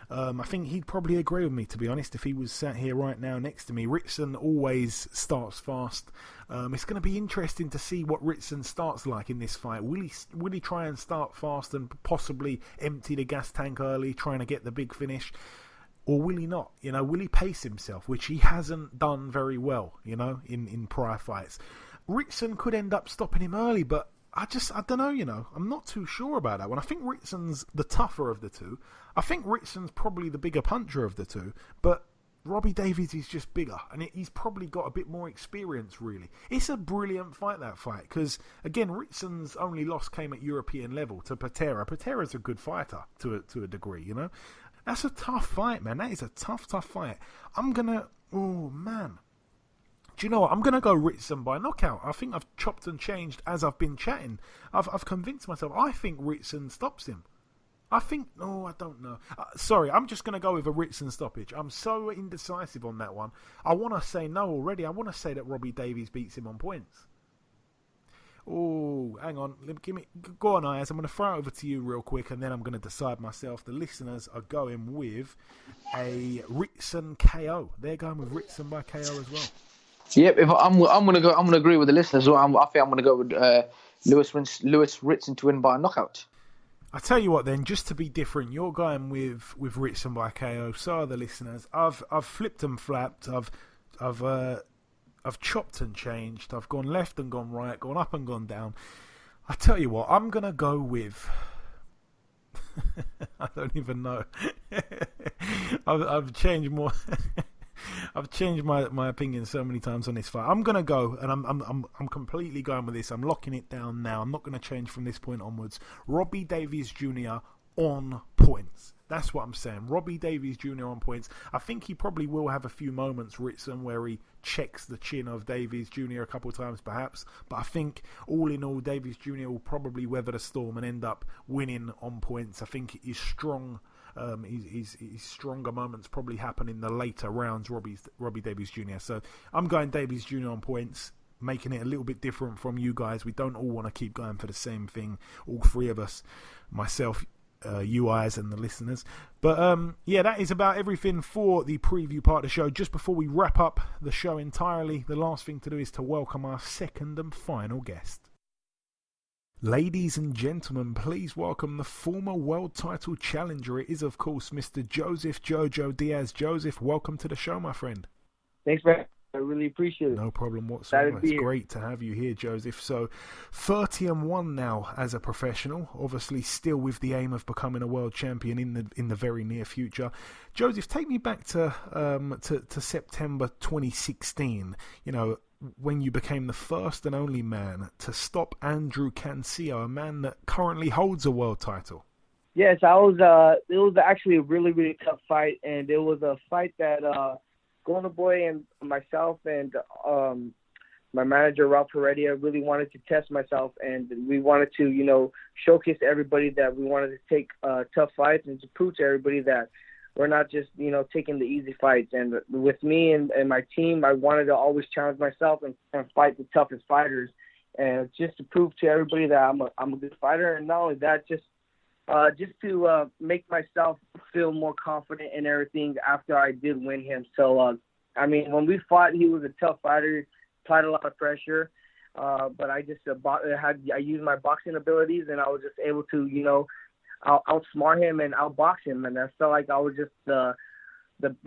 I think he'd probably agree with me, to be honest, if he was sat here right now next to me. Ritson always starts fast. It's going to be interesting to see what Ritson starts like in this fight. Will he try and start fast and possibly empty the gas tank early, trying to get the big finish? or will he not? Will he pace himself, which he hasn't done very well, in prior fights. Ritson could end up stopping him early, but I don't know, I'm not too sure about that one. I think Ritson's the tougher of the two. I think Ritson's probably the bigger puncher of the two, but Robbie Davies is just bigger, and he's probably got a bit more experience, really. It's a brilliant fight, that fight, because, again, Ritson's only loss came at European level to Patera. Patera's a good fighter to a degree, That's a tough fight, man. That is a tough fight. Oh, man. Do you know what? I'm going to go Ritson by knockout. I think I've chopped and changed as I've been chatting. I've convinced myself. I think Ritson stops him. I don't know. Sorry, I'm just going to go with a Ritson stoppage. I'm so indecisive on that one. I want to say no already. I want to say that Robbie Davies beats him on points. Oh, hang on. Go on, Ayaz. I'm going to throw it over to you real quick, and then I'm going to decide myself. The listeners are going with a Ritson KO. They're going with Ritson by KO as well. Yep, I'm going to agree with the listeners. I think I'm going to go with Lewis Ritson to win by knockout. I tell you what, then, just to be different, you're going with Ritson by KO. So are the listeners. I've flipped and flapped. I've chopped and changed. I've gone left and gone right, gone up and gone down. I tell you what, I'm gonna go with. I don't even know. I've changed more. I've changed my opinion so many times on this fight. I'm gonna go, and I'm completely going with this. I'm locking it down now. I'm not gonna change from this point onwards. Robbie Davies Jr. on points. That's what I'm saying. Robbie Davies Jr. on points. I think he probably will have a few moments, Ritson, where he checks the chin of Davies Jr. a couple of times, perhaps. But I think, all in all, Davies Jr. will probably weather the storm and end up winning on points. I think he's strong. His stronger moments probably happen in the later rounds, Robbie Davies Jr. So I'm going Davies Jr. on points, making it a little bit different from you guys. We don't all want to keep going for the same thing, all three of us, myself, you guys and the listeners. But yeah, that is about everything for the preview part of the show. Just before we wrap up the show entirely, the last thing to do is to welcome our second and final guest. Ladies and gentlemen, please welcome the former world title challenger. It is, of course, Mr. Joseph Jojo Diaz. Joseph, welcome to the show, my friend. Thanks, man. I really appreciate it. No problem whatsoever. It's great to have you here, Joseph. So, 30-1 now as a professional. Obviously, still with the aim of becoming a world champion in the very near future. Joseph, take me back to September 2016. You know, when you became the first and only man to stop Andrew Cancio, a man that currently holds a world title. Yes, it was actually a really, really tough fight, and it was a fight that Golden Boy and myself and my manager, Ralph Heredia, really wanted to test myself, and we wanted to, you know, showcase to everybody that we wanted to take tough fights and to prove to everybody that we're not just, you know, taking the easy fights. And with me and my team, I wanted to always challenge myself and fight the toughest fighters, and just to prove to everybody that I'm a good fighter. And not only that, just to make myself feel more confident in everything after I did win him. So, I mean, when we fought, he was a tough fighter, applied a lot of pressure, but I just I used my boxing abilities, and I was just able to, you know, outsmart him and outbox him. And I felt like I was just the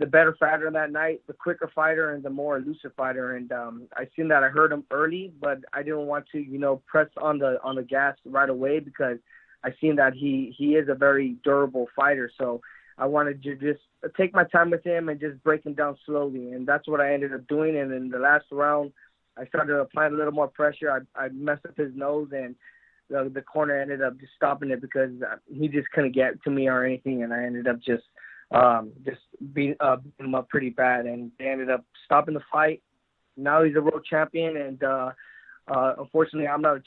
better fighter that night, the quicker fighter and the more elusive fighter. And I seen that I hurt him early, but I didn't want to, you know, press on the gas right away, because I seen that he is a very durable fighter. So I wanted to just take my time with him and just break him down slowly. And that's what I ended up doing. And in the last round, I started applying a little more pressure. I messed up his nose, and the corner ended up just stopping it because he just couldn't get to me or anything. And I ended up just beating him up pretty bad. And they ended up stopping the fight. Now he's a world champion, and unfortunately, I'm not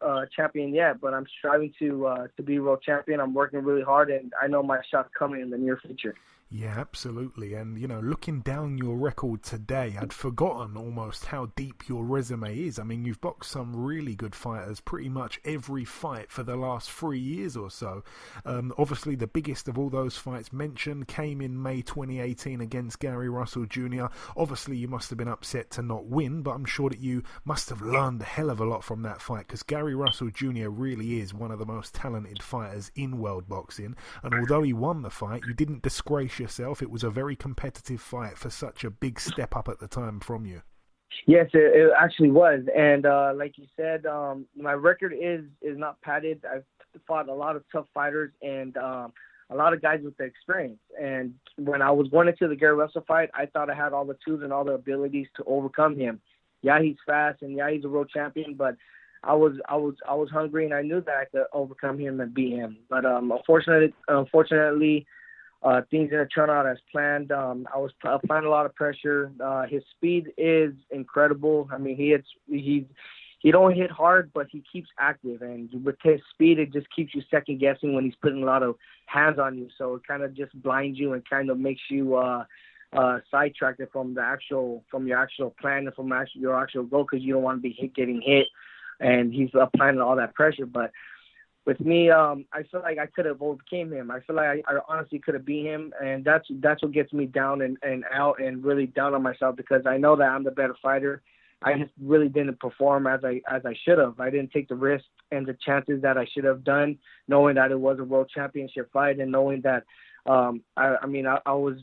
a champion yet, but I'm striving to be a world champion. I'm working really hard, and I know my shot's coming in the near future. Yeah, absolutely. And, you know, looking down your record today, I'd forgotten almost how deep your resume is. I mean, you've boxed some really good fighters pretty much every fight for the last 3 years or so. Obviously, the biggest of all those fights mentioned came in May 2018 against Gary Russell Jr. Obviously, you must have been upset to not win, but I'm sure that you must have learned a hell of a lot from that fight, because Gary Russell Jr. really is one of the most talented fighters in world boxing. And although he won the fight, you didn't disgrace yourself. It was a very competitive fight for such a big step up at the time from you. Yes, it actually was. And like you said, my record is not padded. I've fought a lot of tough fighters and a lot of guys with the experience. And when I was going into the Gary Russell fight, I thought I had all the tools and all the abilities to overcome him. Yeah, he's fast, and yeah, he's a world champion, but I was hungry, and I knew that I could overcome him and beat him. But unfortunately, things didn't turn out as planned. I was applying a lot of pressure. His speed is incredible. I mean, he don't hit hard, but he keeps active, and with his speed, it just keeps you second guessing when he's putting a lot of hands on you. So it kind of just blinds you and kind of makes you sidetracked from your actual plan and from your actual goal, because you don't want to be getting hit, and he's applying all that pressure. But with me, I feel like I could have overcame him. I feel like I honestly could have beat him, and that's what gets me down and out and really down on myself, because I know that I'm the better fighter. I just really didn't perform as I should have. I didn't take the risk and the chances that I should have done, knowing that it was a world championship fight, and knowing that I was,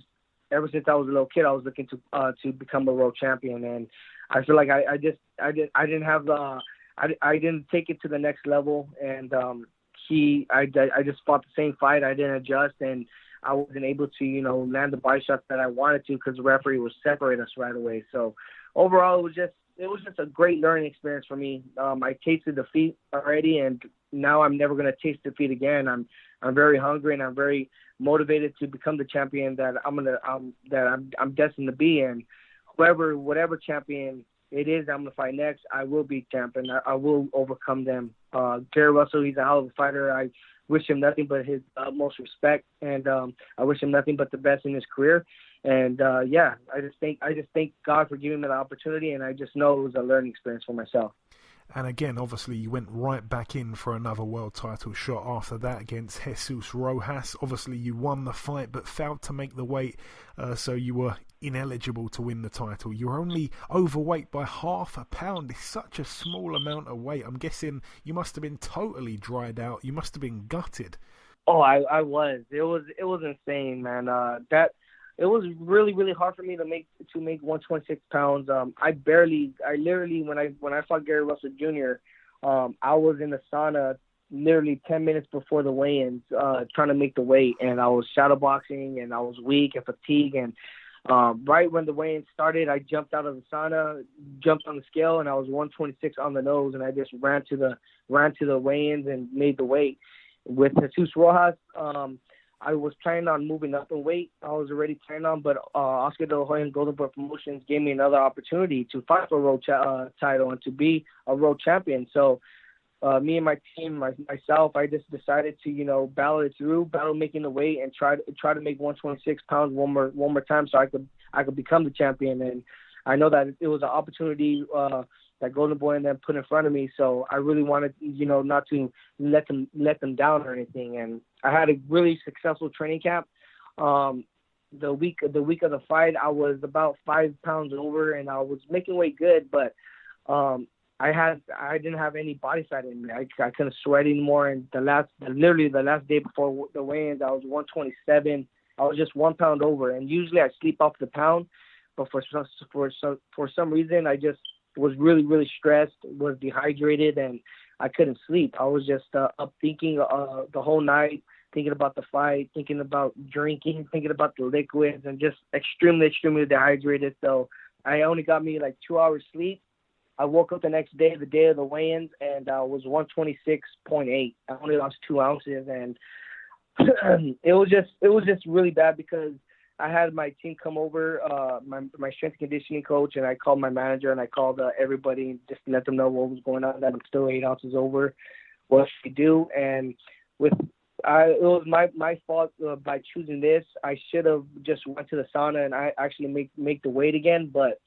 ever since I was a little kid, I was looking to become a world champion, and I feel like I didn't take it to the next level, and I just fought the same fight. I didn't adjust, and I wasn't able to land the body shots that I wanted to, because the referee would separate us right away. So overall, it was just a great learning experience for me. I tasted defeat already, and now I'm never going to taste defeat again. I'm very hungry, and I'm very motivated to become the champion that I'm destined to be. And whatever champion it is I'm going to fight next, I will be champion. I will overcome them. Gary Russell, he's a hell of a fighter. I wish him nothing but his utmost respect, and I wish him nothing but the best in his career. And I just thank God for giving me the opportunity, and I just know it was a learning experience for myself. And again, obviously, you went right back in for another world title shot after that against Jesus Rojas. Obviously, you won the fight but failed to make the weight, so you were ineligible to win the title. You were only overweight by 0.5 pound. It's such a small amount of weight. I'm guessing you must have been totally dried out. You must have been gutted. Oh, I was. It was insane, man. It was really, really hard for me to make 126 pounds. I literally, when I fought Gary Russell Jr., I was in the sauna literally 10 minutes before the weigh-ins, trying to make the weight, and I was shadowboxing, and I was weak and fatigued, and right when the weigh-in started, I jumped out of the sauna, jumped on the scale, and I was 126 on the nose, and I just ran to the weigh-ins and made the weight. With Jesus Rojas, I was planning on moving up in weight. I was already planning on, but Oscar De La Hoya and Golden Boy Promotions gave me another opportunity to fight for a world title and to be a world champion. So me and my team, myself, I just decided to battle making the weight, and try to make 126 pounds one more time, so I could become the champion. And I know that it was an opportunity that Golden Boy and them put in front of me. So I really wanted, not to let them down or anything. And I had a really successful training camp. The week of the fight, I was about 5 pounds over, and I was making weight good, but I didn't have any body fat in me. I couldn't sweat anymore. And literally the last day before the weigh-ins, I was 127. I was just 1 pound over, and usually I sleep off the pound, but for some reason I just was really, really stressed, was dehydrated, and I couldn't sleep. I was just up thinking the whole night, thinking about the fight, thinking about drinking, thinking about the liquids, and just extremely, extremely dehydrated. So I only got me like 2 hours sleep. I woke up the next day, the day of the weigh-ins, and I was 126.8. I only lost 2 ounces, and it was just really bad, because I had my team come over, my strength and conditioning coach, and I called my manager, and I called everybody just to let them know what was going on, that I'm still 8 ounces over, what should we do. And it was my fault by choosing this. I should have just went to the sauna and I actually make the weight again, but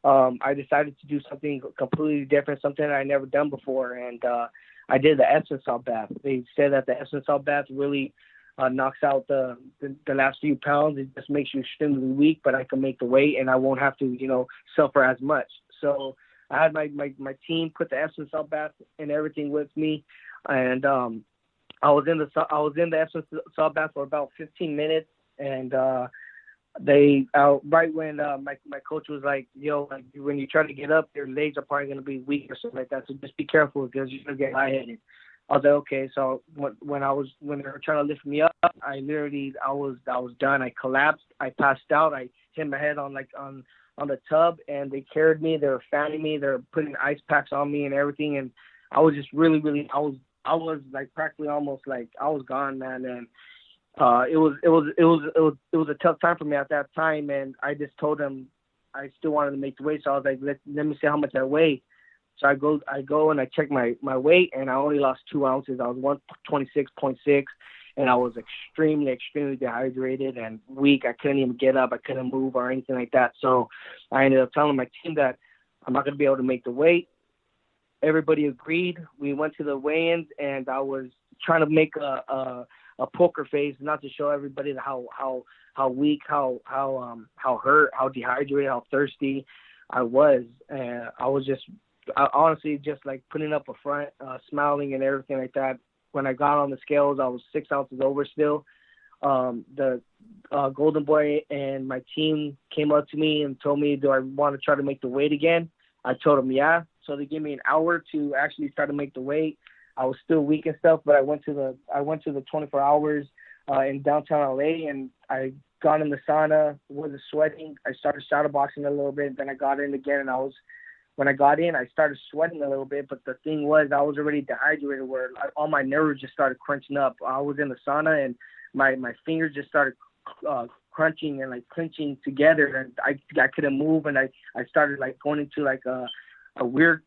I decided to do something completely different, something I never done before, and I did the Epsom salt bath. They said that the Epsom salt bath really knocks out the last few pounds. It just makes you extremely weak, but I can make the weight, and I won't have to, suffer as much. So I had my team put the Epsom salt bath and everything with me, and I was in the Epsom salt bath for about 15 minutes, And right when my coach was like, yo, like, when you try to get up, your legs are probably going to be weak or something like that. So just be careful because you're going to get lightheaded. I was like, okay. So when they were trying to lift me up, I was done. I collapsed. I passed out. I hit my head on the tub, and they carried me. They were fanning me. They were putting ice packs on me and everything. And I was just really, I was like practically almost like I was gone, man. And it was a tough time for me at that time. And I just told them I still wanted to make the weight. So I was like, let me see how much I weigh. So I go and I check my weight, and I only lost 2 ounces. I was 126.6, and I was extremely, extremely dehydrated and weak. I couldn't even get up. I couldn't move or anything like that. So I ended up telling my team that I'm not going to be able to make the weight. Everybody agreed. We went to the weigh-ins, and I was trying to make a poker face, not to show everybody how weak, how hurt, how dehydrated, how thirsty I was. And I was honestly just like putting up a front, smiling and everything like that. When I got on the scales, I was 6 ounces over still. The Golden Boy and my team came up to me and told me, do I want to try to make the weight again? I told them, yeah. So they gave me an hour to actually try to make the weight. I was still weak and stuff, but I went to the 24 hours in downtown LA, and I got in the sauna, wasn't sweating. I started shadowboxing a little bit, then I got in again, and when I got in, I started sweating a little bit, but the thing was I was already dehydrated where all my nerves just started crunching up. I was in the sauna, and my fingers just started crunching and like clenching together, and I couldn't move, and I started like going into like a weird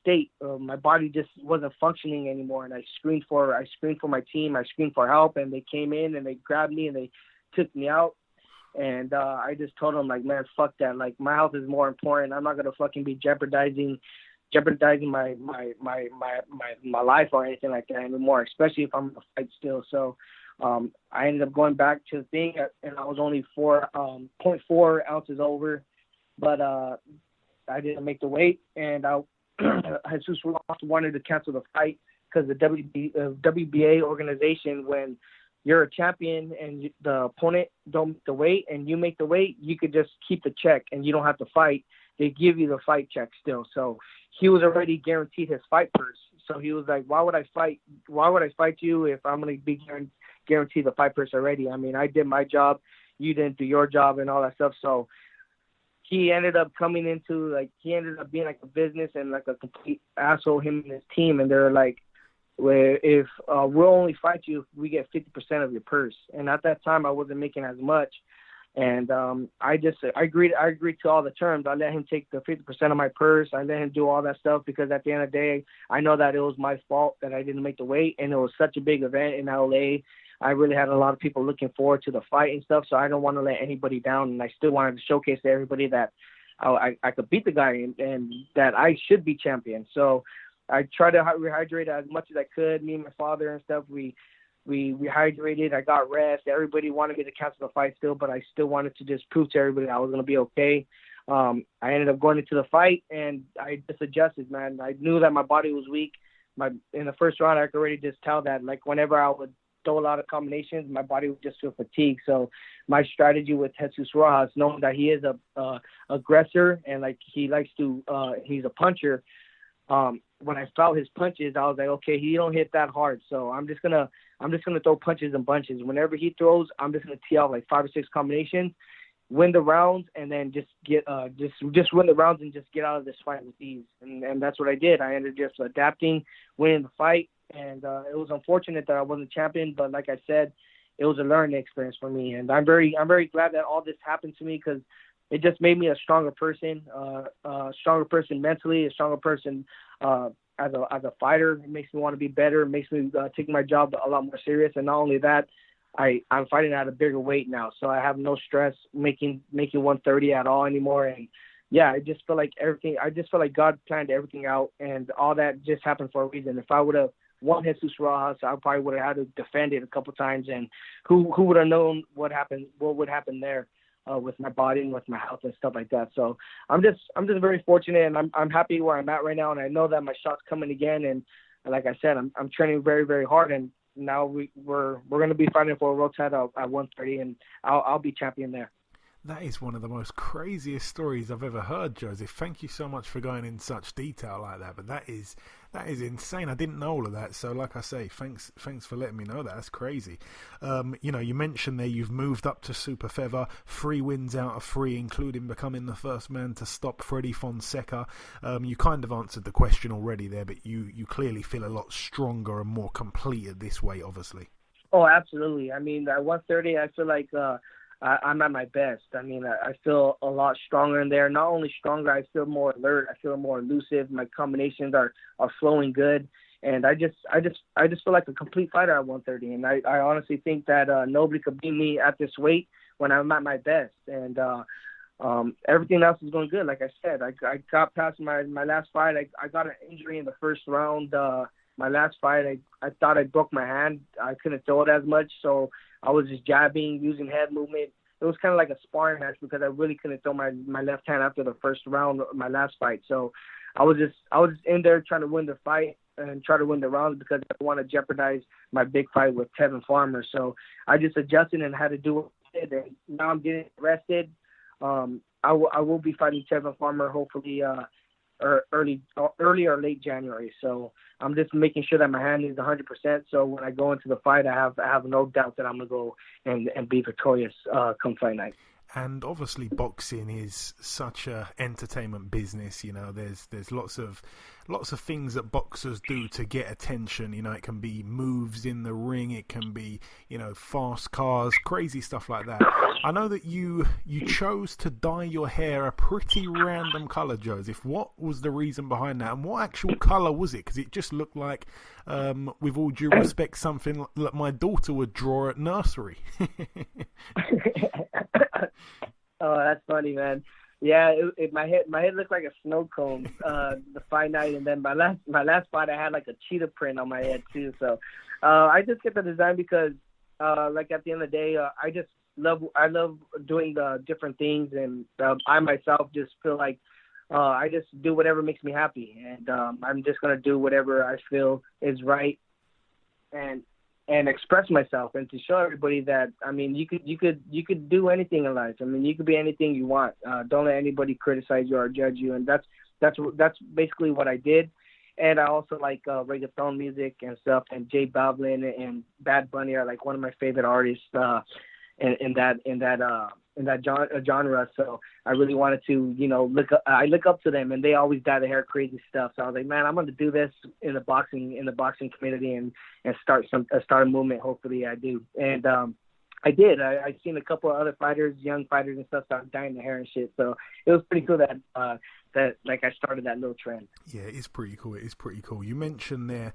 state. My body just wasn't functioning anymore, and I screamed for my team. I screamed for help, and they came in and they grabbed me and they took me out. And I just told them, like, man, fuck that. Like, my health is more important. I'm not gonna fucking be jeopardizing my life or anything like that anymore, especially if I'm in a fight still. So I ended up going back to the thing, and I was only 0.4 ounces over, but I didn't make the weight, and Jesus Rojas wanted to cancel the fight because the WBA organization, when you're a champion and the opponent don't make the weight and you make the weight, you could just keep the check and you don't have to fight. They give you the fight check still. So he was already guaranteed his fight purse. So he was like, why would I fight you if I'm going to be guaranteed the fight purse already? I mean, I did my job, you didn't do your job and all that stuff. So he ended up being like a business and like a complete asshole, him and his team. And they're like, where if we'll only fight you if we get 50% of your purse. And at that time, I wasn't making as much. And I agreed to all the terms. I let him take the 50% of my purse. I let him do all that stuff because at the end of the day, I know that it was my fault that I didn't make the weight. And it was such a big event in LA. I really had a lot of people looking forward to the fight and stuff. So I don't want to let anybody down. And I still wanted to showcase to everybody that I could beat the guy and that I should be champion. So I tried to rehydrate as much as I could. Me and my father and stuff, we hydrated. I got rest. Everybody wanted me to cancel the fight still, but I still wanted to just prove to everybody I was going to be okay. I ended up going into the fight, and I just adjusted, man. I knew that my body was weak. In the first round, I could already just tell that, like, whenever I would throw a lot of combinations, my body would just feel fatigued. So my strategy with Jesus Rojas, knowing that he is a aggressor and like he likes to, he's a puncher. When I felt his punches, I was like, okay, he don't hit that hard, so I'm just gonna throw punches and bunches. Whenever he throws, I'm just gonna tee out like 5 or 6 combinations, win the rounds, and then just win the rounds and just get out of this fight with ease. And that's what I did. I ended up just adapting, winning the fight, and it was unfortunate that I wasn't champion, but like I said, it was a learning experience for me, and I'm very glad that all this happened to me because it just made me a stronger person mentally, a stronger person as a fighter. It makes me want to be better. It makes me take my job a lot more serious. And not only that, I'm fighting at a bigger weight now, so I have no stress making 130 at all anymore. And yeah, I just feel like God planned everything out, and all that just happened for a reason. If I would have won Jesus Rojas, I probably would have had to defend it a couple times, and who would have known what would happen there. With my body and with my health and stuff like that. So I'm just very fortunate, and I'm happy where I'm at right now. And I know that my shot's coming again. And like I said, I'm training very, very hard. And now we're going to be fighting for a world title at 130, and I'll be champion there. That is one of the most craziest stories I've ever heard, Joseph. Thank you so much for going in such detail like that. But that is insane. I didn't know all of that. So, like I say, thanks for letting me know that. That's crazy. You mentioned there you've moved up to Super Feather, 3 wins out of 3, including becoming the first man to stop Freddie Fonseca. You kind of answered the question already there, but you clearly feel a lot stronger and more complete at this weight, obviously. Oh, absolutely. I mean, at 130, I feel like I'm at my best. I mean, I feel a lot stronger in there. Not only stronger, I feel more alert. I feel more elusive. My combinations are flowing good, and I just feel like a complete fighter at 130. And I honestly think that nobody could beat me at this weight when I'm at my best. And everything else is going good. Like I said, I got past my last fight. I got an injury in the first round. My last fight, I thought I broke my hand. I couldn't throw it as much, so I was just jabbing, using head movement. It was kind of like a sparring match because I really couldn't throw my left hand after the first round of my last fight. So I was just in there trying to win the fight and try to win the round because I didn't want to jeopardize my big fight with Tevin Farmer. So I just adjusted and had to do what I did. And now I'm getting rested. I will be fighting Tevin Farmer hopefully early or late January. So I'm just making sure that my hand is 100%. So when I go into the fight, I have no doubt that I'm gonna go and be victorious come fight night. And obviously, boxing is such a entertainment business. You know, there's lots of things that boxers do to get attention. You know, it can be moves in the ring, it can be, you know, fast cars, crazy stuff like that. I know that you chose to dye your hair a pretty random color, Joseph. What was the reason behind that, and what actual color was it? Because it just looked like, with all due respect, something that my daughter would draw at nursery. Oh, that's funny, man. Yeah, my head looked like a snow cone the fight night, and then my last fight I had like a cheetah print on my head too. So I just get the design because like at the end of the day, I love doing the different things, and I myself just feel like I just do whatever makes me happy, and I'm just gonna do whatever I feel is right, and express myself, and to show everybody that, I mean, you could do anything in life. I mean, you could be anything you want. Don't let anybody criticize you or judge you, and that's basically what I did. And I also like reggaeton music and stuff, and J Balvin and Bad Bunny are like one of my favorite artists in that genre. So I really wanted to, you know, look up to them, and they always dye their hair crazy stuff. So I was like, man, I'm going to do this in the boxing community and start a movement. Hopefully I do. And I did. I seen a couple of other fighters, young fighters and stuff, start dyeing their hair and shit. So it was pretty cool that like I started that little trend. Yeah, it is pretty cool. It is pretty cool. You mentioned there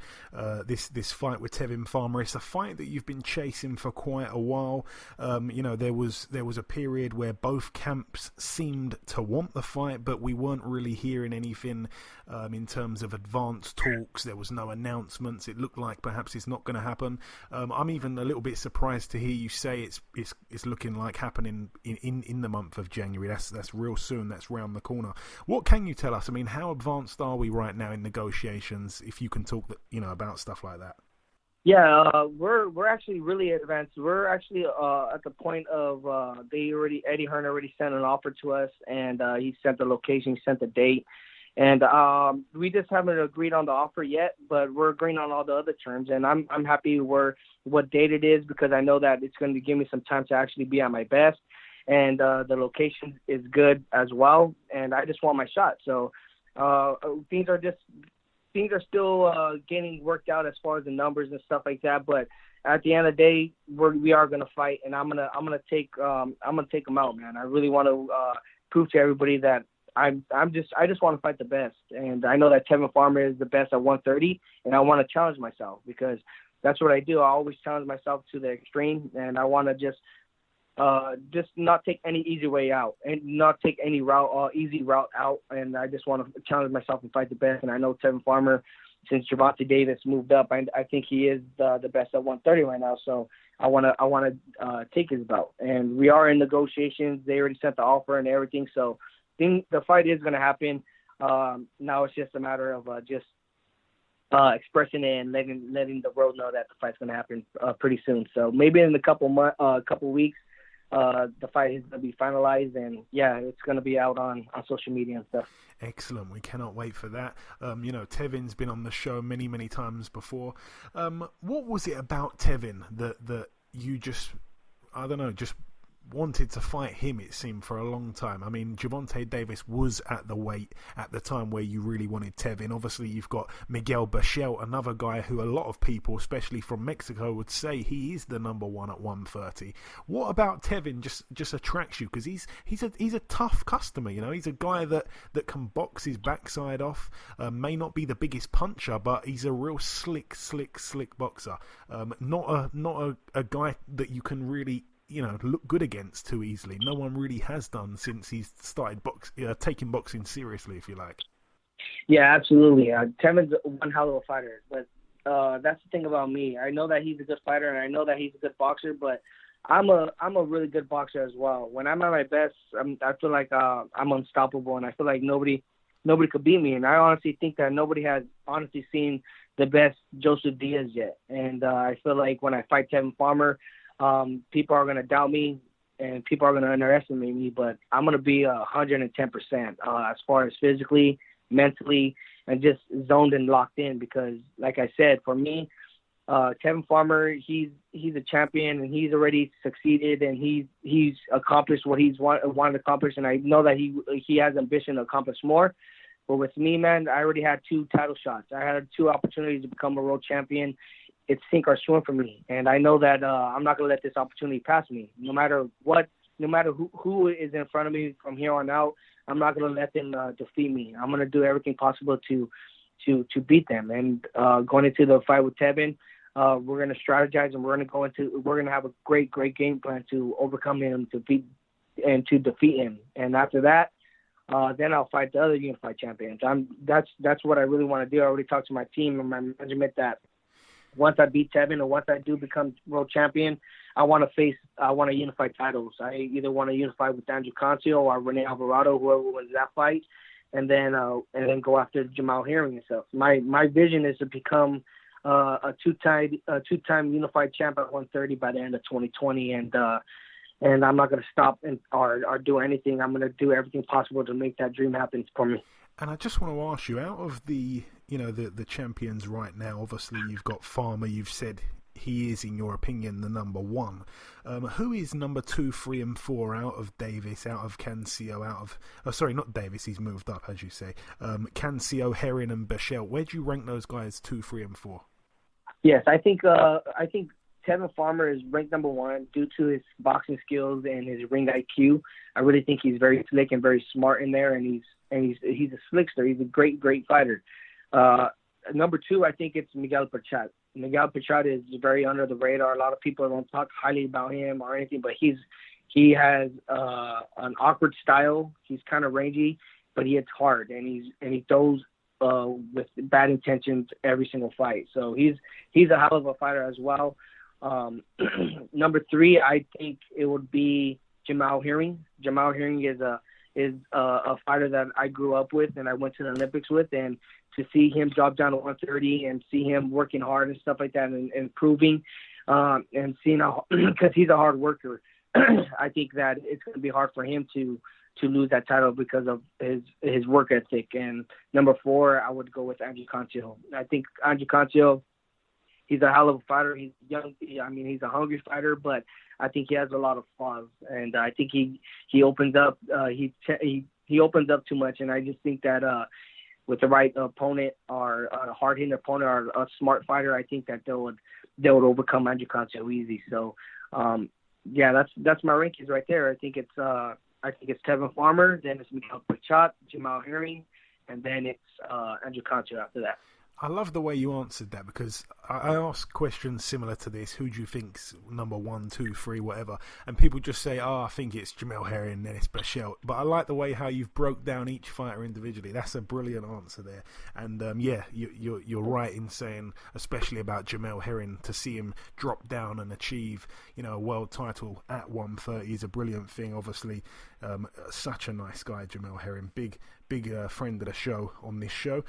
this fight with Tevin Farmer. It's a fight that you've been chasing for quite a while. You know, there was a period where both camps seemed to want the fight, but we weren't really hearing anything in terms of advanced talks. There was no announcements. It looked like perhaps it's not going to happen. I'm even a little bit surprised to hear you say it's looking like happening in the month of January. That's real soon. That's round the corner. What can you tell us? I mean, how advanced are we right now in negotiations, if you can talk, you know, about stuff like that? Yeah, we're actually really advanced. We're actually at the point of Eddie Hearn already sent an offer to us, and he sent the location, he sent the date, and we just haven't agreed on the offer yet, but we're agreeing on all the other terms, and I'm happy what date it is, because I know that it's going to give me some time to actually be at my best. And the location is good as well, and I just want my shot. So things are still getting worked out as far as the numbers and stuff like that. But at the end of the day, we are gonna fight, and I'm gonna take them out, man. I really want to prove to everybody that I just want to fight the best, and I know that Tevin Farmer is the best at 130, and I want to challenge myself, because that's what I do. I always challenge myself to the extreme, and I want to just not take any easy way out, and not take any easy route out. And I just want to challenge myself and fight the best. And I know Tevin Farmer, since Gervonta Davis moved up, I think he is the best at 130 right now. So I want to take his belt. And we are in negotiations. They already sent the offer and everything. So the fight is going to happen. Now it's just a matter of just expressing it and letting the world know that the fight's going to happen pretty soon. So maybe in a couple weeks, the fight is going to be finalized, and yeah, it's going to be out on social media and stuff. Excellent. We cannot wait for that. Tevin's been on the show many, many times before. What was it about Tevin that you just wanted to fight him, it seemed, for a long time? I mean, Gervonta Davis was at the weight at the time where you really wanted Tevin. Obviously, you've got Miguel Berchelt, another guy who a lot of people, especially from Mexico, would say he is the number one at 130. What about Tevin just attracts you? Because he's a tough customer, He's a guy that can box his backside off, may not be the biggest puncher, but he's a real slick boxer. Not a guy that you can really look good against too easily. No one really has done since he's started taking boxing seriously, if you like. Yeah, absolutely. Tevin's one hell of a fighter, but that's the thing about me. I know that he's a good fighter, and I know that he's a good boxer, but I'm a really good boxer as well. When I'm at my best, I feel like I'm unstoppable, and I feel like nobody could beat me. And I honestly think that nobody has honestly seen the best Joseph Diaz yet. And I feel like when I fight Tevin Farmer, people are going to doubt me and people are going to underestimate me, but I'm going to be 110% as far as physically, mentally, and just zoned and locked in, because like I said, for me, Tevin Farmer, he's a champion, and he's already succeeded, and he's accomplished what he's wanted to accomplish, and I know that he has ambition to accomplish more. But with me, man, I already had 2 title shots. I had 2 opportunities to become a world champion. It's sink or swim for me, and I know that I'm not going to let this opportunity pass me. No matter who is in front of me from here on out, I'm not going to let them defeat me. I'm going to do everything possible to beat them. And going into the fight with Tevin, we're going to strategize, and we're going to have a great game plan to overcome him, to defeat him. And after that, then I'll fight the other unified champions. That's what I really want to do. I already talked to my team and my management that once I beat Tevin, or once I do become world champion, I want to unify titles. I either want to unify with Andrew Cancio or Rene Alvarado, whoever wins that fight, and then go after Jamel Herring and stuff. My vision is to become a two-time unified champ at 130 by the end of 2020, and I'm not going to stop or do anything. I'm going to do everything possible to make that dream happen for me. And I just want to ask you, out of the champions right now, obviously you've got Farmer. You've said he is, in your opinion, the number one. Who is number 2, 3, and 4 out of Davis, out of Cancio, not Davis, he's moved up, as you say. Cancio, Herring, and Berchelt. Where do you rank those guys 2, 3, and 4? Yes, I think Tevin Farmer is ranked number 1 due to his boxing skills and his ring IQ. I really think he's very slick and very smart in there, and he's a slickster. He's a great fighter. Number 2, I think it's Miguel Berchelt. Miguel Berchelt is very under the radar. A lot of people don't talk highly about him or anything, but he has an awkward style. He's kind of rangy, but he hits hard, and he throws with bad intentions every single fight. So he's a hell of a fighter as well. Number 3, I think it would be Jamel Herring. Jamel Herring is a fighter that I grew up with and I went to the Olympics with, and to see him drop down to 130 and see him working hard and stuff like that and improving, and seeing how, because he's a hard worker, I think that it's going to be hard for him to lose that title because of his work ethic. And number 4, I would go with Andrew Cancio. I think Andrew Cancio, he's a hell of a fighter. He's young. I mean, he's a hungry fighter, but I think he has a lot of flaws, and I think he opens up. He opens up too much, and I just think that with the right opponent or a hard-hitting opponent or a smart fighter, I think that they would overcome Andrew Cancio easy. So, that's my rankings right there. I think it's Tevin Farmer, then it's Miguel Berchelt, Jamel Herring, and then it's Andrew Cancio after that. I love the way you answered that, because I ask questions similar to this. Who do you think's number 1, 2, 3, whatever? And people just say, I think it's Jamel Herring and then it's Berchelt. But I like the way how you've broke down each fighter individually. That's a brilliant answer there. And you're right in saying, especially about Jamel Herring, to see him drop down and achieve, a world title at 130 is a brilliant thing. Obviously, such a nice guy, Jamel Herring. big friend of the show on this show.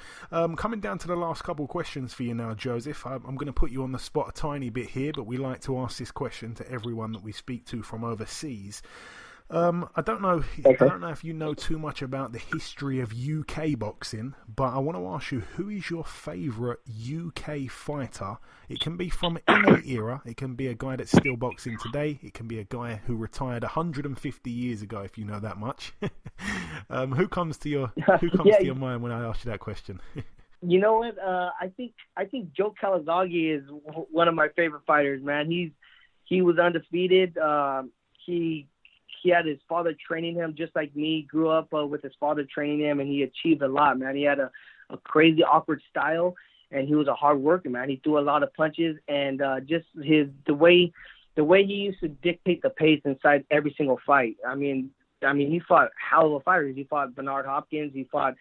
Coming down to the last couple of questions for you now, Joseph. I'm going to put you on the spot a tiny bit here, but we like to ask this question to everyone that we speak to from overseas. I don't know if you know too much about the history of UK boxing, but I want to ask you, who is your favourite UK fighter? It can be from any era. It can be a guy that's still boxing today. It can be a guy who retired 150 years ago, if you know that much. Who comes to your mind when I ask you that question? You know what? I think Joet Gonzalez is one of my favorite fighters, man. He was undefeated. He had his father training him just like me. Grew up with his father training him, and he achieved a lot, man. He had a crazy, awkward style, and he was a hard worker, man. He threw a lot of punches, and just the way he used to dictate the pace inside every single fight. I mean, he fought hell of a fighters. He fought Bernard Hopkins. He fought,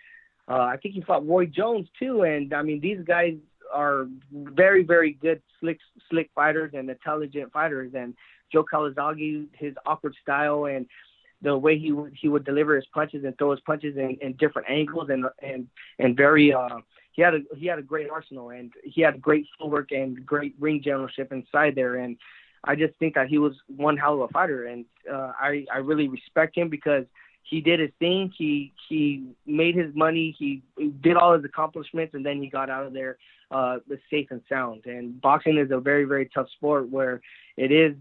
I think he fought Roy Jones too. And I mean, these guys are very, very good, slick fighters and intelligent fighters. And Joet Gonzalez, his awkward style and the way he would deliver his punches and throw his punches in different angles and very he had a great arsenal, and he had great footwork and great ring generalship inside there. And I just think that he was one hell of a fighter, and I really respect him because he did his thing. He made his money. He did all his accomplishments, and then he got out of there safe and sound. And boxing is a very, very tough sport where it is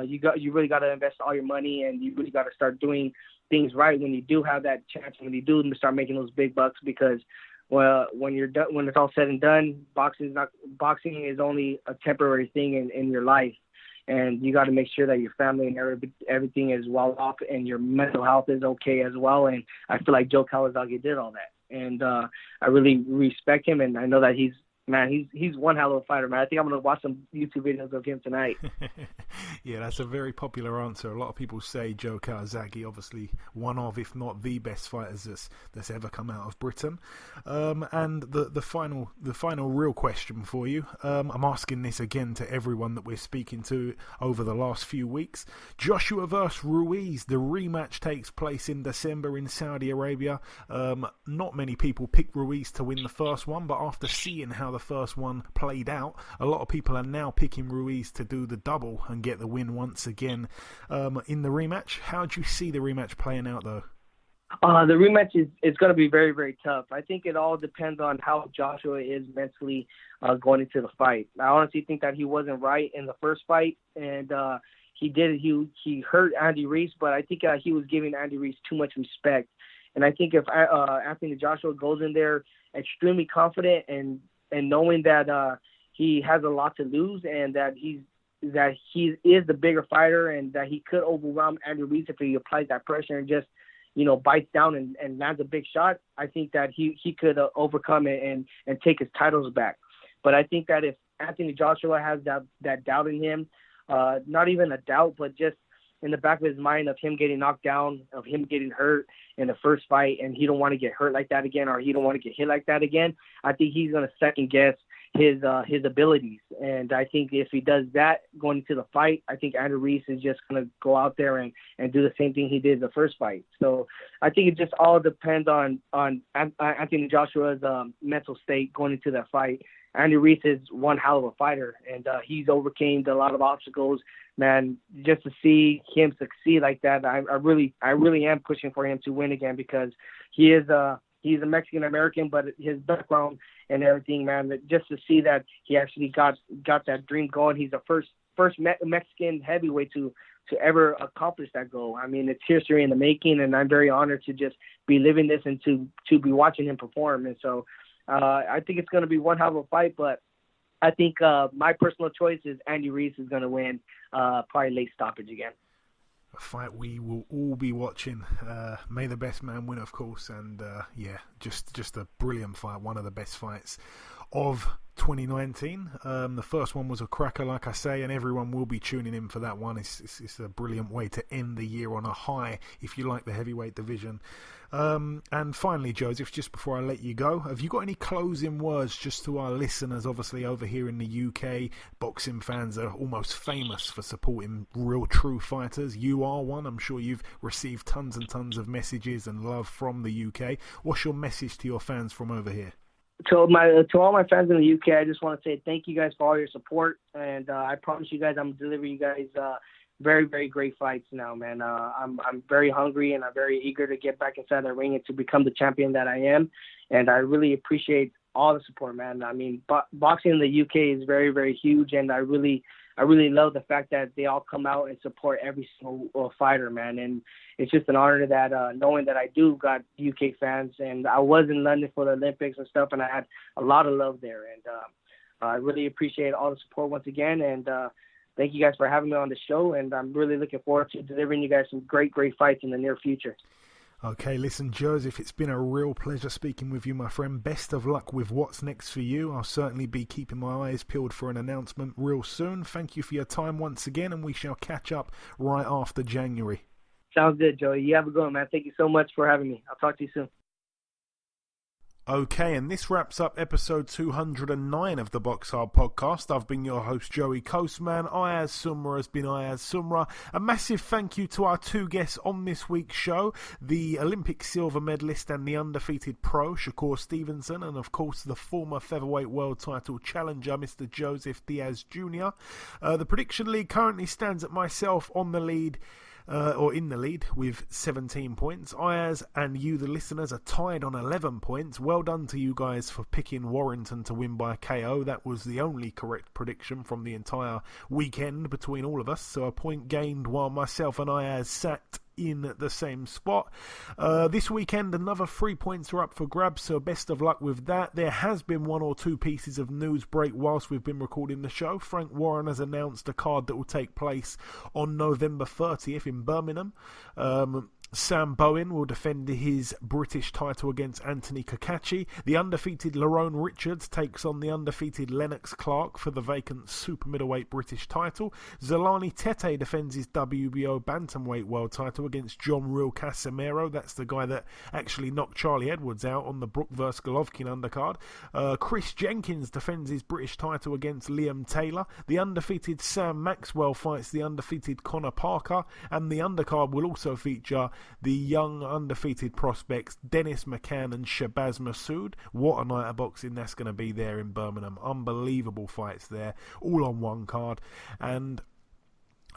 you really got to invest all your money, and you really got to start doing things right when you do have that chance, when you do start making those big bucks. Because when you're done, when it's all said and done, boxing is only a temporary thing in your life. And you got to make sure that your family and everything is well off, and your mental health is okay as well. And I feel like Joet Gonzalez did all that. And I really respect him, and I know that he's one hell of a fighter, man. I think I'm going to watch some YouTube videos of him tonight. Yeah, that's a very popular answer. A lot of people say Joet Gonzalez, obviously one of, if not the best fighters that's ever come out of Britain. And the final real question for you. I'm asking this again to everyone that we're speaking to over the last few weeks. Joshua versus Ruiz. The rematch takes place in December in Saudi Arabia. Not many people picked Ruiz to win the first one, but after seeing how the first one played out, a lot of people are now picking Ruiz to do the double and get the win once again in the rematch. How do you see the rematch playing out, though? The rematch is going to be very, very tough. I think it all depends on how Joshua is mentally going into the fight. I honestly think that he wasn't right in the first fight, and he hurt Andy Ruiz, but I think he was giving Andy Ruiz too much respect. And I think if Anthony Joshua goes in there extremely confident and knowing that he has a lot to lose, and that he is the bigger fighter, and that he could overwhelm Andy Ruiz if he applies that pressure and just bites down and lands a big shot, I think that he could overcome it and take his titles back. But I think that if Anthony Joshua has that doubt in him, not even a doubt, but just in the back of his mind of him getting knocked down, of him getting hurt in the first fight, and he don't want to get hurt like that again, or he don't want to get hit like that again, I think he's going to second guess his abilities. And I think if he does that going into the fight, I think Andy Ruiz is just going to go out there and do the same thing he did the first fight. So I think it just all depends on Anthony Joshua's mental state going into that fight. Andy Ruiz is one hell of a fighter, and he's overcame a lot of obstacles, man. Just to see him succeed like that, I really am pushing for him to win again, because he's a Mexican American, but his background and everything, man, just to see that he actually got that dream going. He's the first Mexican heavyweight to ever accomplish that goal. I mean, it's history in the making, and I'm very honored to just be living this and to be watching him perform. And so I think it's going to be one hell of a fight, but I think my personal choice is Andy Ruiz is going to win, probably late stoppage again. A fight we will all be watching. May the best man win, of course. And just a brilliant fight, one of the best fights of 2019. The first one was a cracker, like I say, and everyone will be tuning in for that one. It's a brilliant way to end the year on a high, if you like the heavyweight division. And finally, Joseph, just before I let you go, have you got any closing words just to our listeners? Obviously, over here in the UK, boxing fans are almost famous for supporting real, true fighters. You are one. I'm sure you've received tons and tons of messages and love from the UK. What's your message to your fans from over here? To all my fans in the UK, I just want to say thank you guys for all your support, and I promise you guys I'm delivering you guys very, very great fights now, man. I'm very hungry and I'm very eager to get back inside the ring and to become the champion that I am, and I really appreciate all the support, man. I mean, boxing in the UK is very, very huge, and I really love the fact that they all come out and support every single fighter, man. And it's just an honor that knowing that I do got UK fans, and I was in London for the Olympics and stuff, and I had a lot of love there. And I really appreciate all the support once again, and thank you guys for having me on the show, and I'm really looking forward to delivering you guys some great, great fights in the near future. Okay, listen, Joseph, it's been a real pleasure speaking with you, my friend. Best of luck with what's next for you. I'll certainly be keeping my eyes peeled for an announcement real soon. Thank you for your time once again, and we shall catch up right after January. Sounds good, Joey. You have a good one, man. Thank you so much for having me. I'll talk to you soon. Okay, and this wraps up episode 209 of the BoxHard Podcast. I've been your host, Joey Coastman. Ayaz Sumra has been Ayaz Sumra. A massive thank you to our two guests on this week's show, the Olympic silver medalist and the undefeated pro, Shakur Stevenson, and of course the former featherweight world title challenger, Mr. Joseph Diaz Jr. The Prediction League currently stands at myself on the lead, or in the lead with 17 points. Ayaz and you, the listeners, are tied on 11 points. Well done to you guys for picking Warrington to win by KO. That was the only correct prediction from the entire weekend between all of us. So a point gained while myself and Ayaz sat in the same spot. This weekend, another 3 points are up for grabs, so best of luck with that. There has been one or two pieces of news break whilst we've been recording the show. Frank Warren has announced a card that will take place on November 30th in Birmingham. Sam Bowen will defend his British title against Anthony Kakachi. The undefeated Lerone Richards takes on the undefeated Lennox Clark for the vacant super middleweight British title. Zolani Tete defends his WBO bantamweight world title against John Real Casimero. That's the guy that actually knocked Charlie Edwards out on the Brook vs. Golovkin undercard. Chris Jenkins defends his British title against Liam Taylor. The undefeated Sam Maxwell fights the undefeated Connor Parker, and the undercard will also feature the young undefeated prospects Dennis McCann and Shabazz Massoud. What a night of boxing that's going to be there in Birmingham. Unbelievable fights there, all on one card. And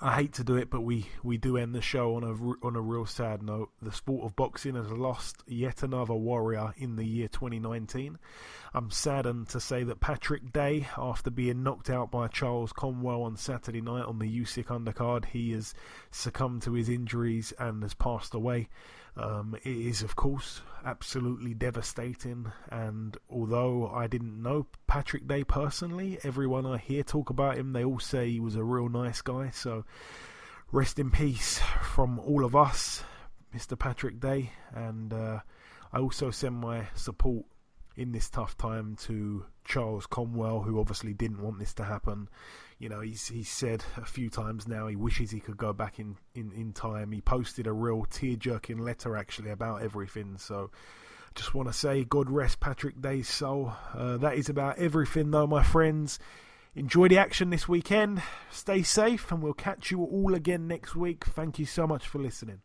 I hate to do it, but we do end the show on a real sad note. The sport of boxing has lost yet another warrior in the year 2019. I'm saddened to say that Patrick Day, after being knocked out by Charles Conwell on Saturday night on the Usyk undercard, he has succumbed to his injuries and has passed away. It is, of course, absolutely devastating, and although I didn't know Patrick Day personally, everyone I hear talk about him, they all say he was a real nice guy. So rest in peace from all of us, Mr. Patrick Day. And I also send my support in this tough time to Charles Conwell, who obviously didn't want this to happen. You know, he's said a few times now he wishes he could go back in time. He posted a real tear-jerking letter actually about everything. So just want to say God rest Patrick Day's soul. That is about everything though, my friends. Enjoy the action this weekend. Stay safe, and we'll catch you all again next week. Thank you so much for listening.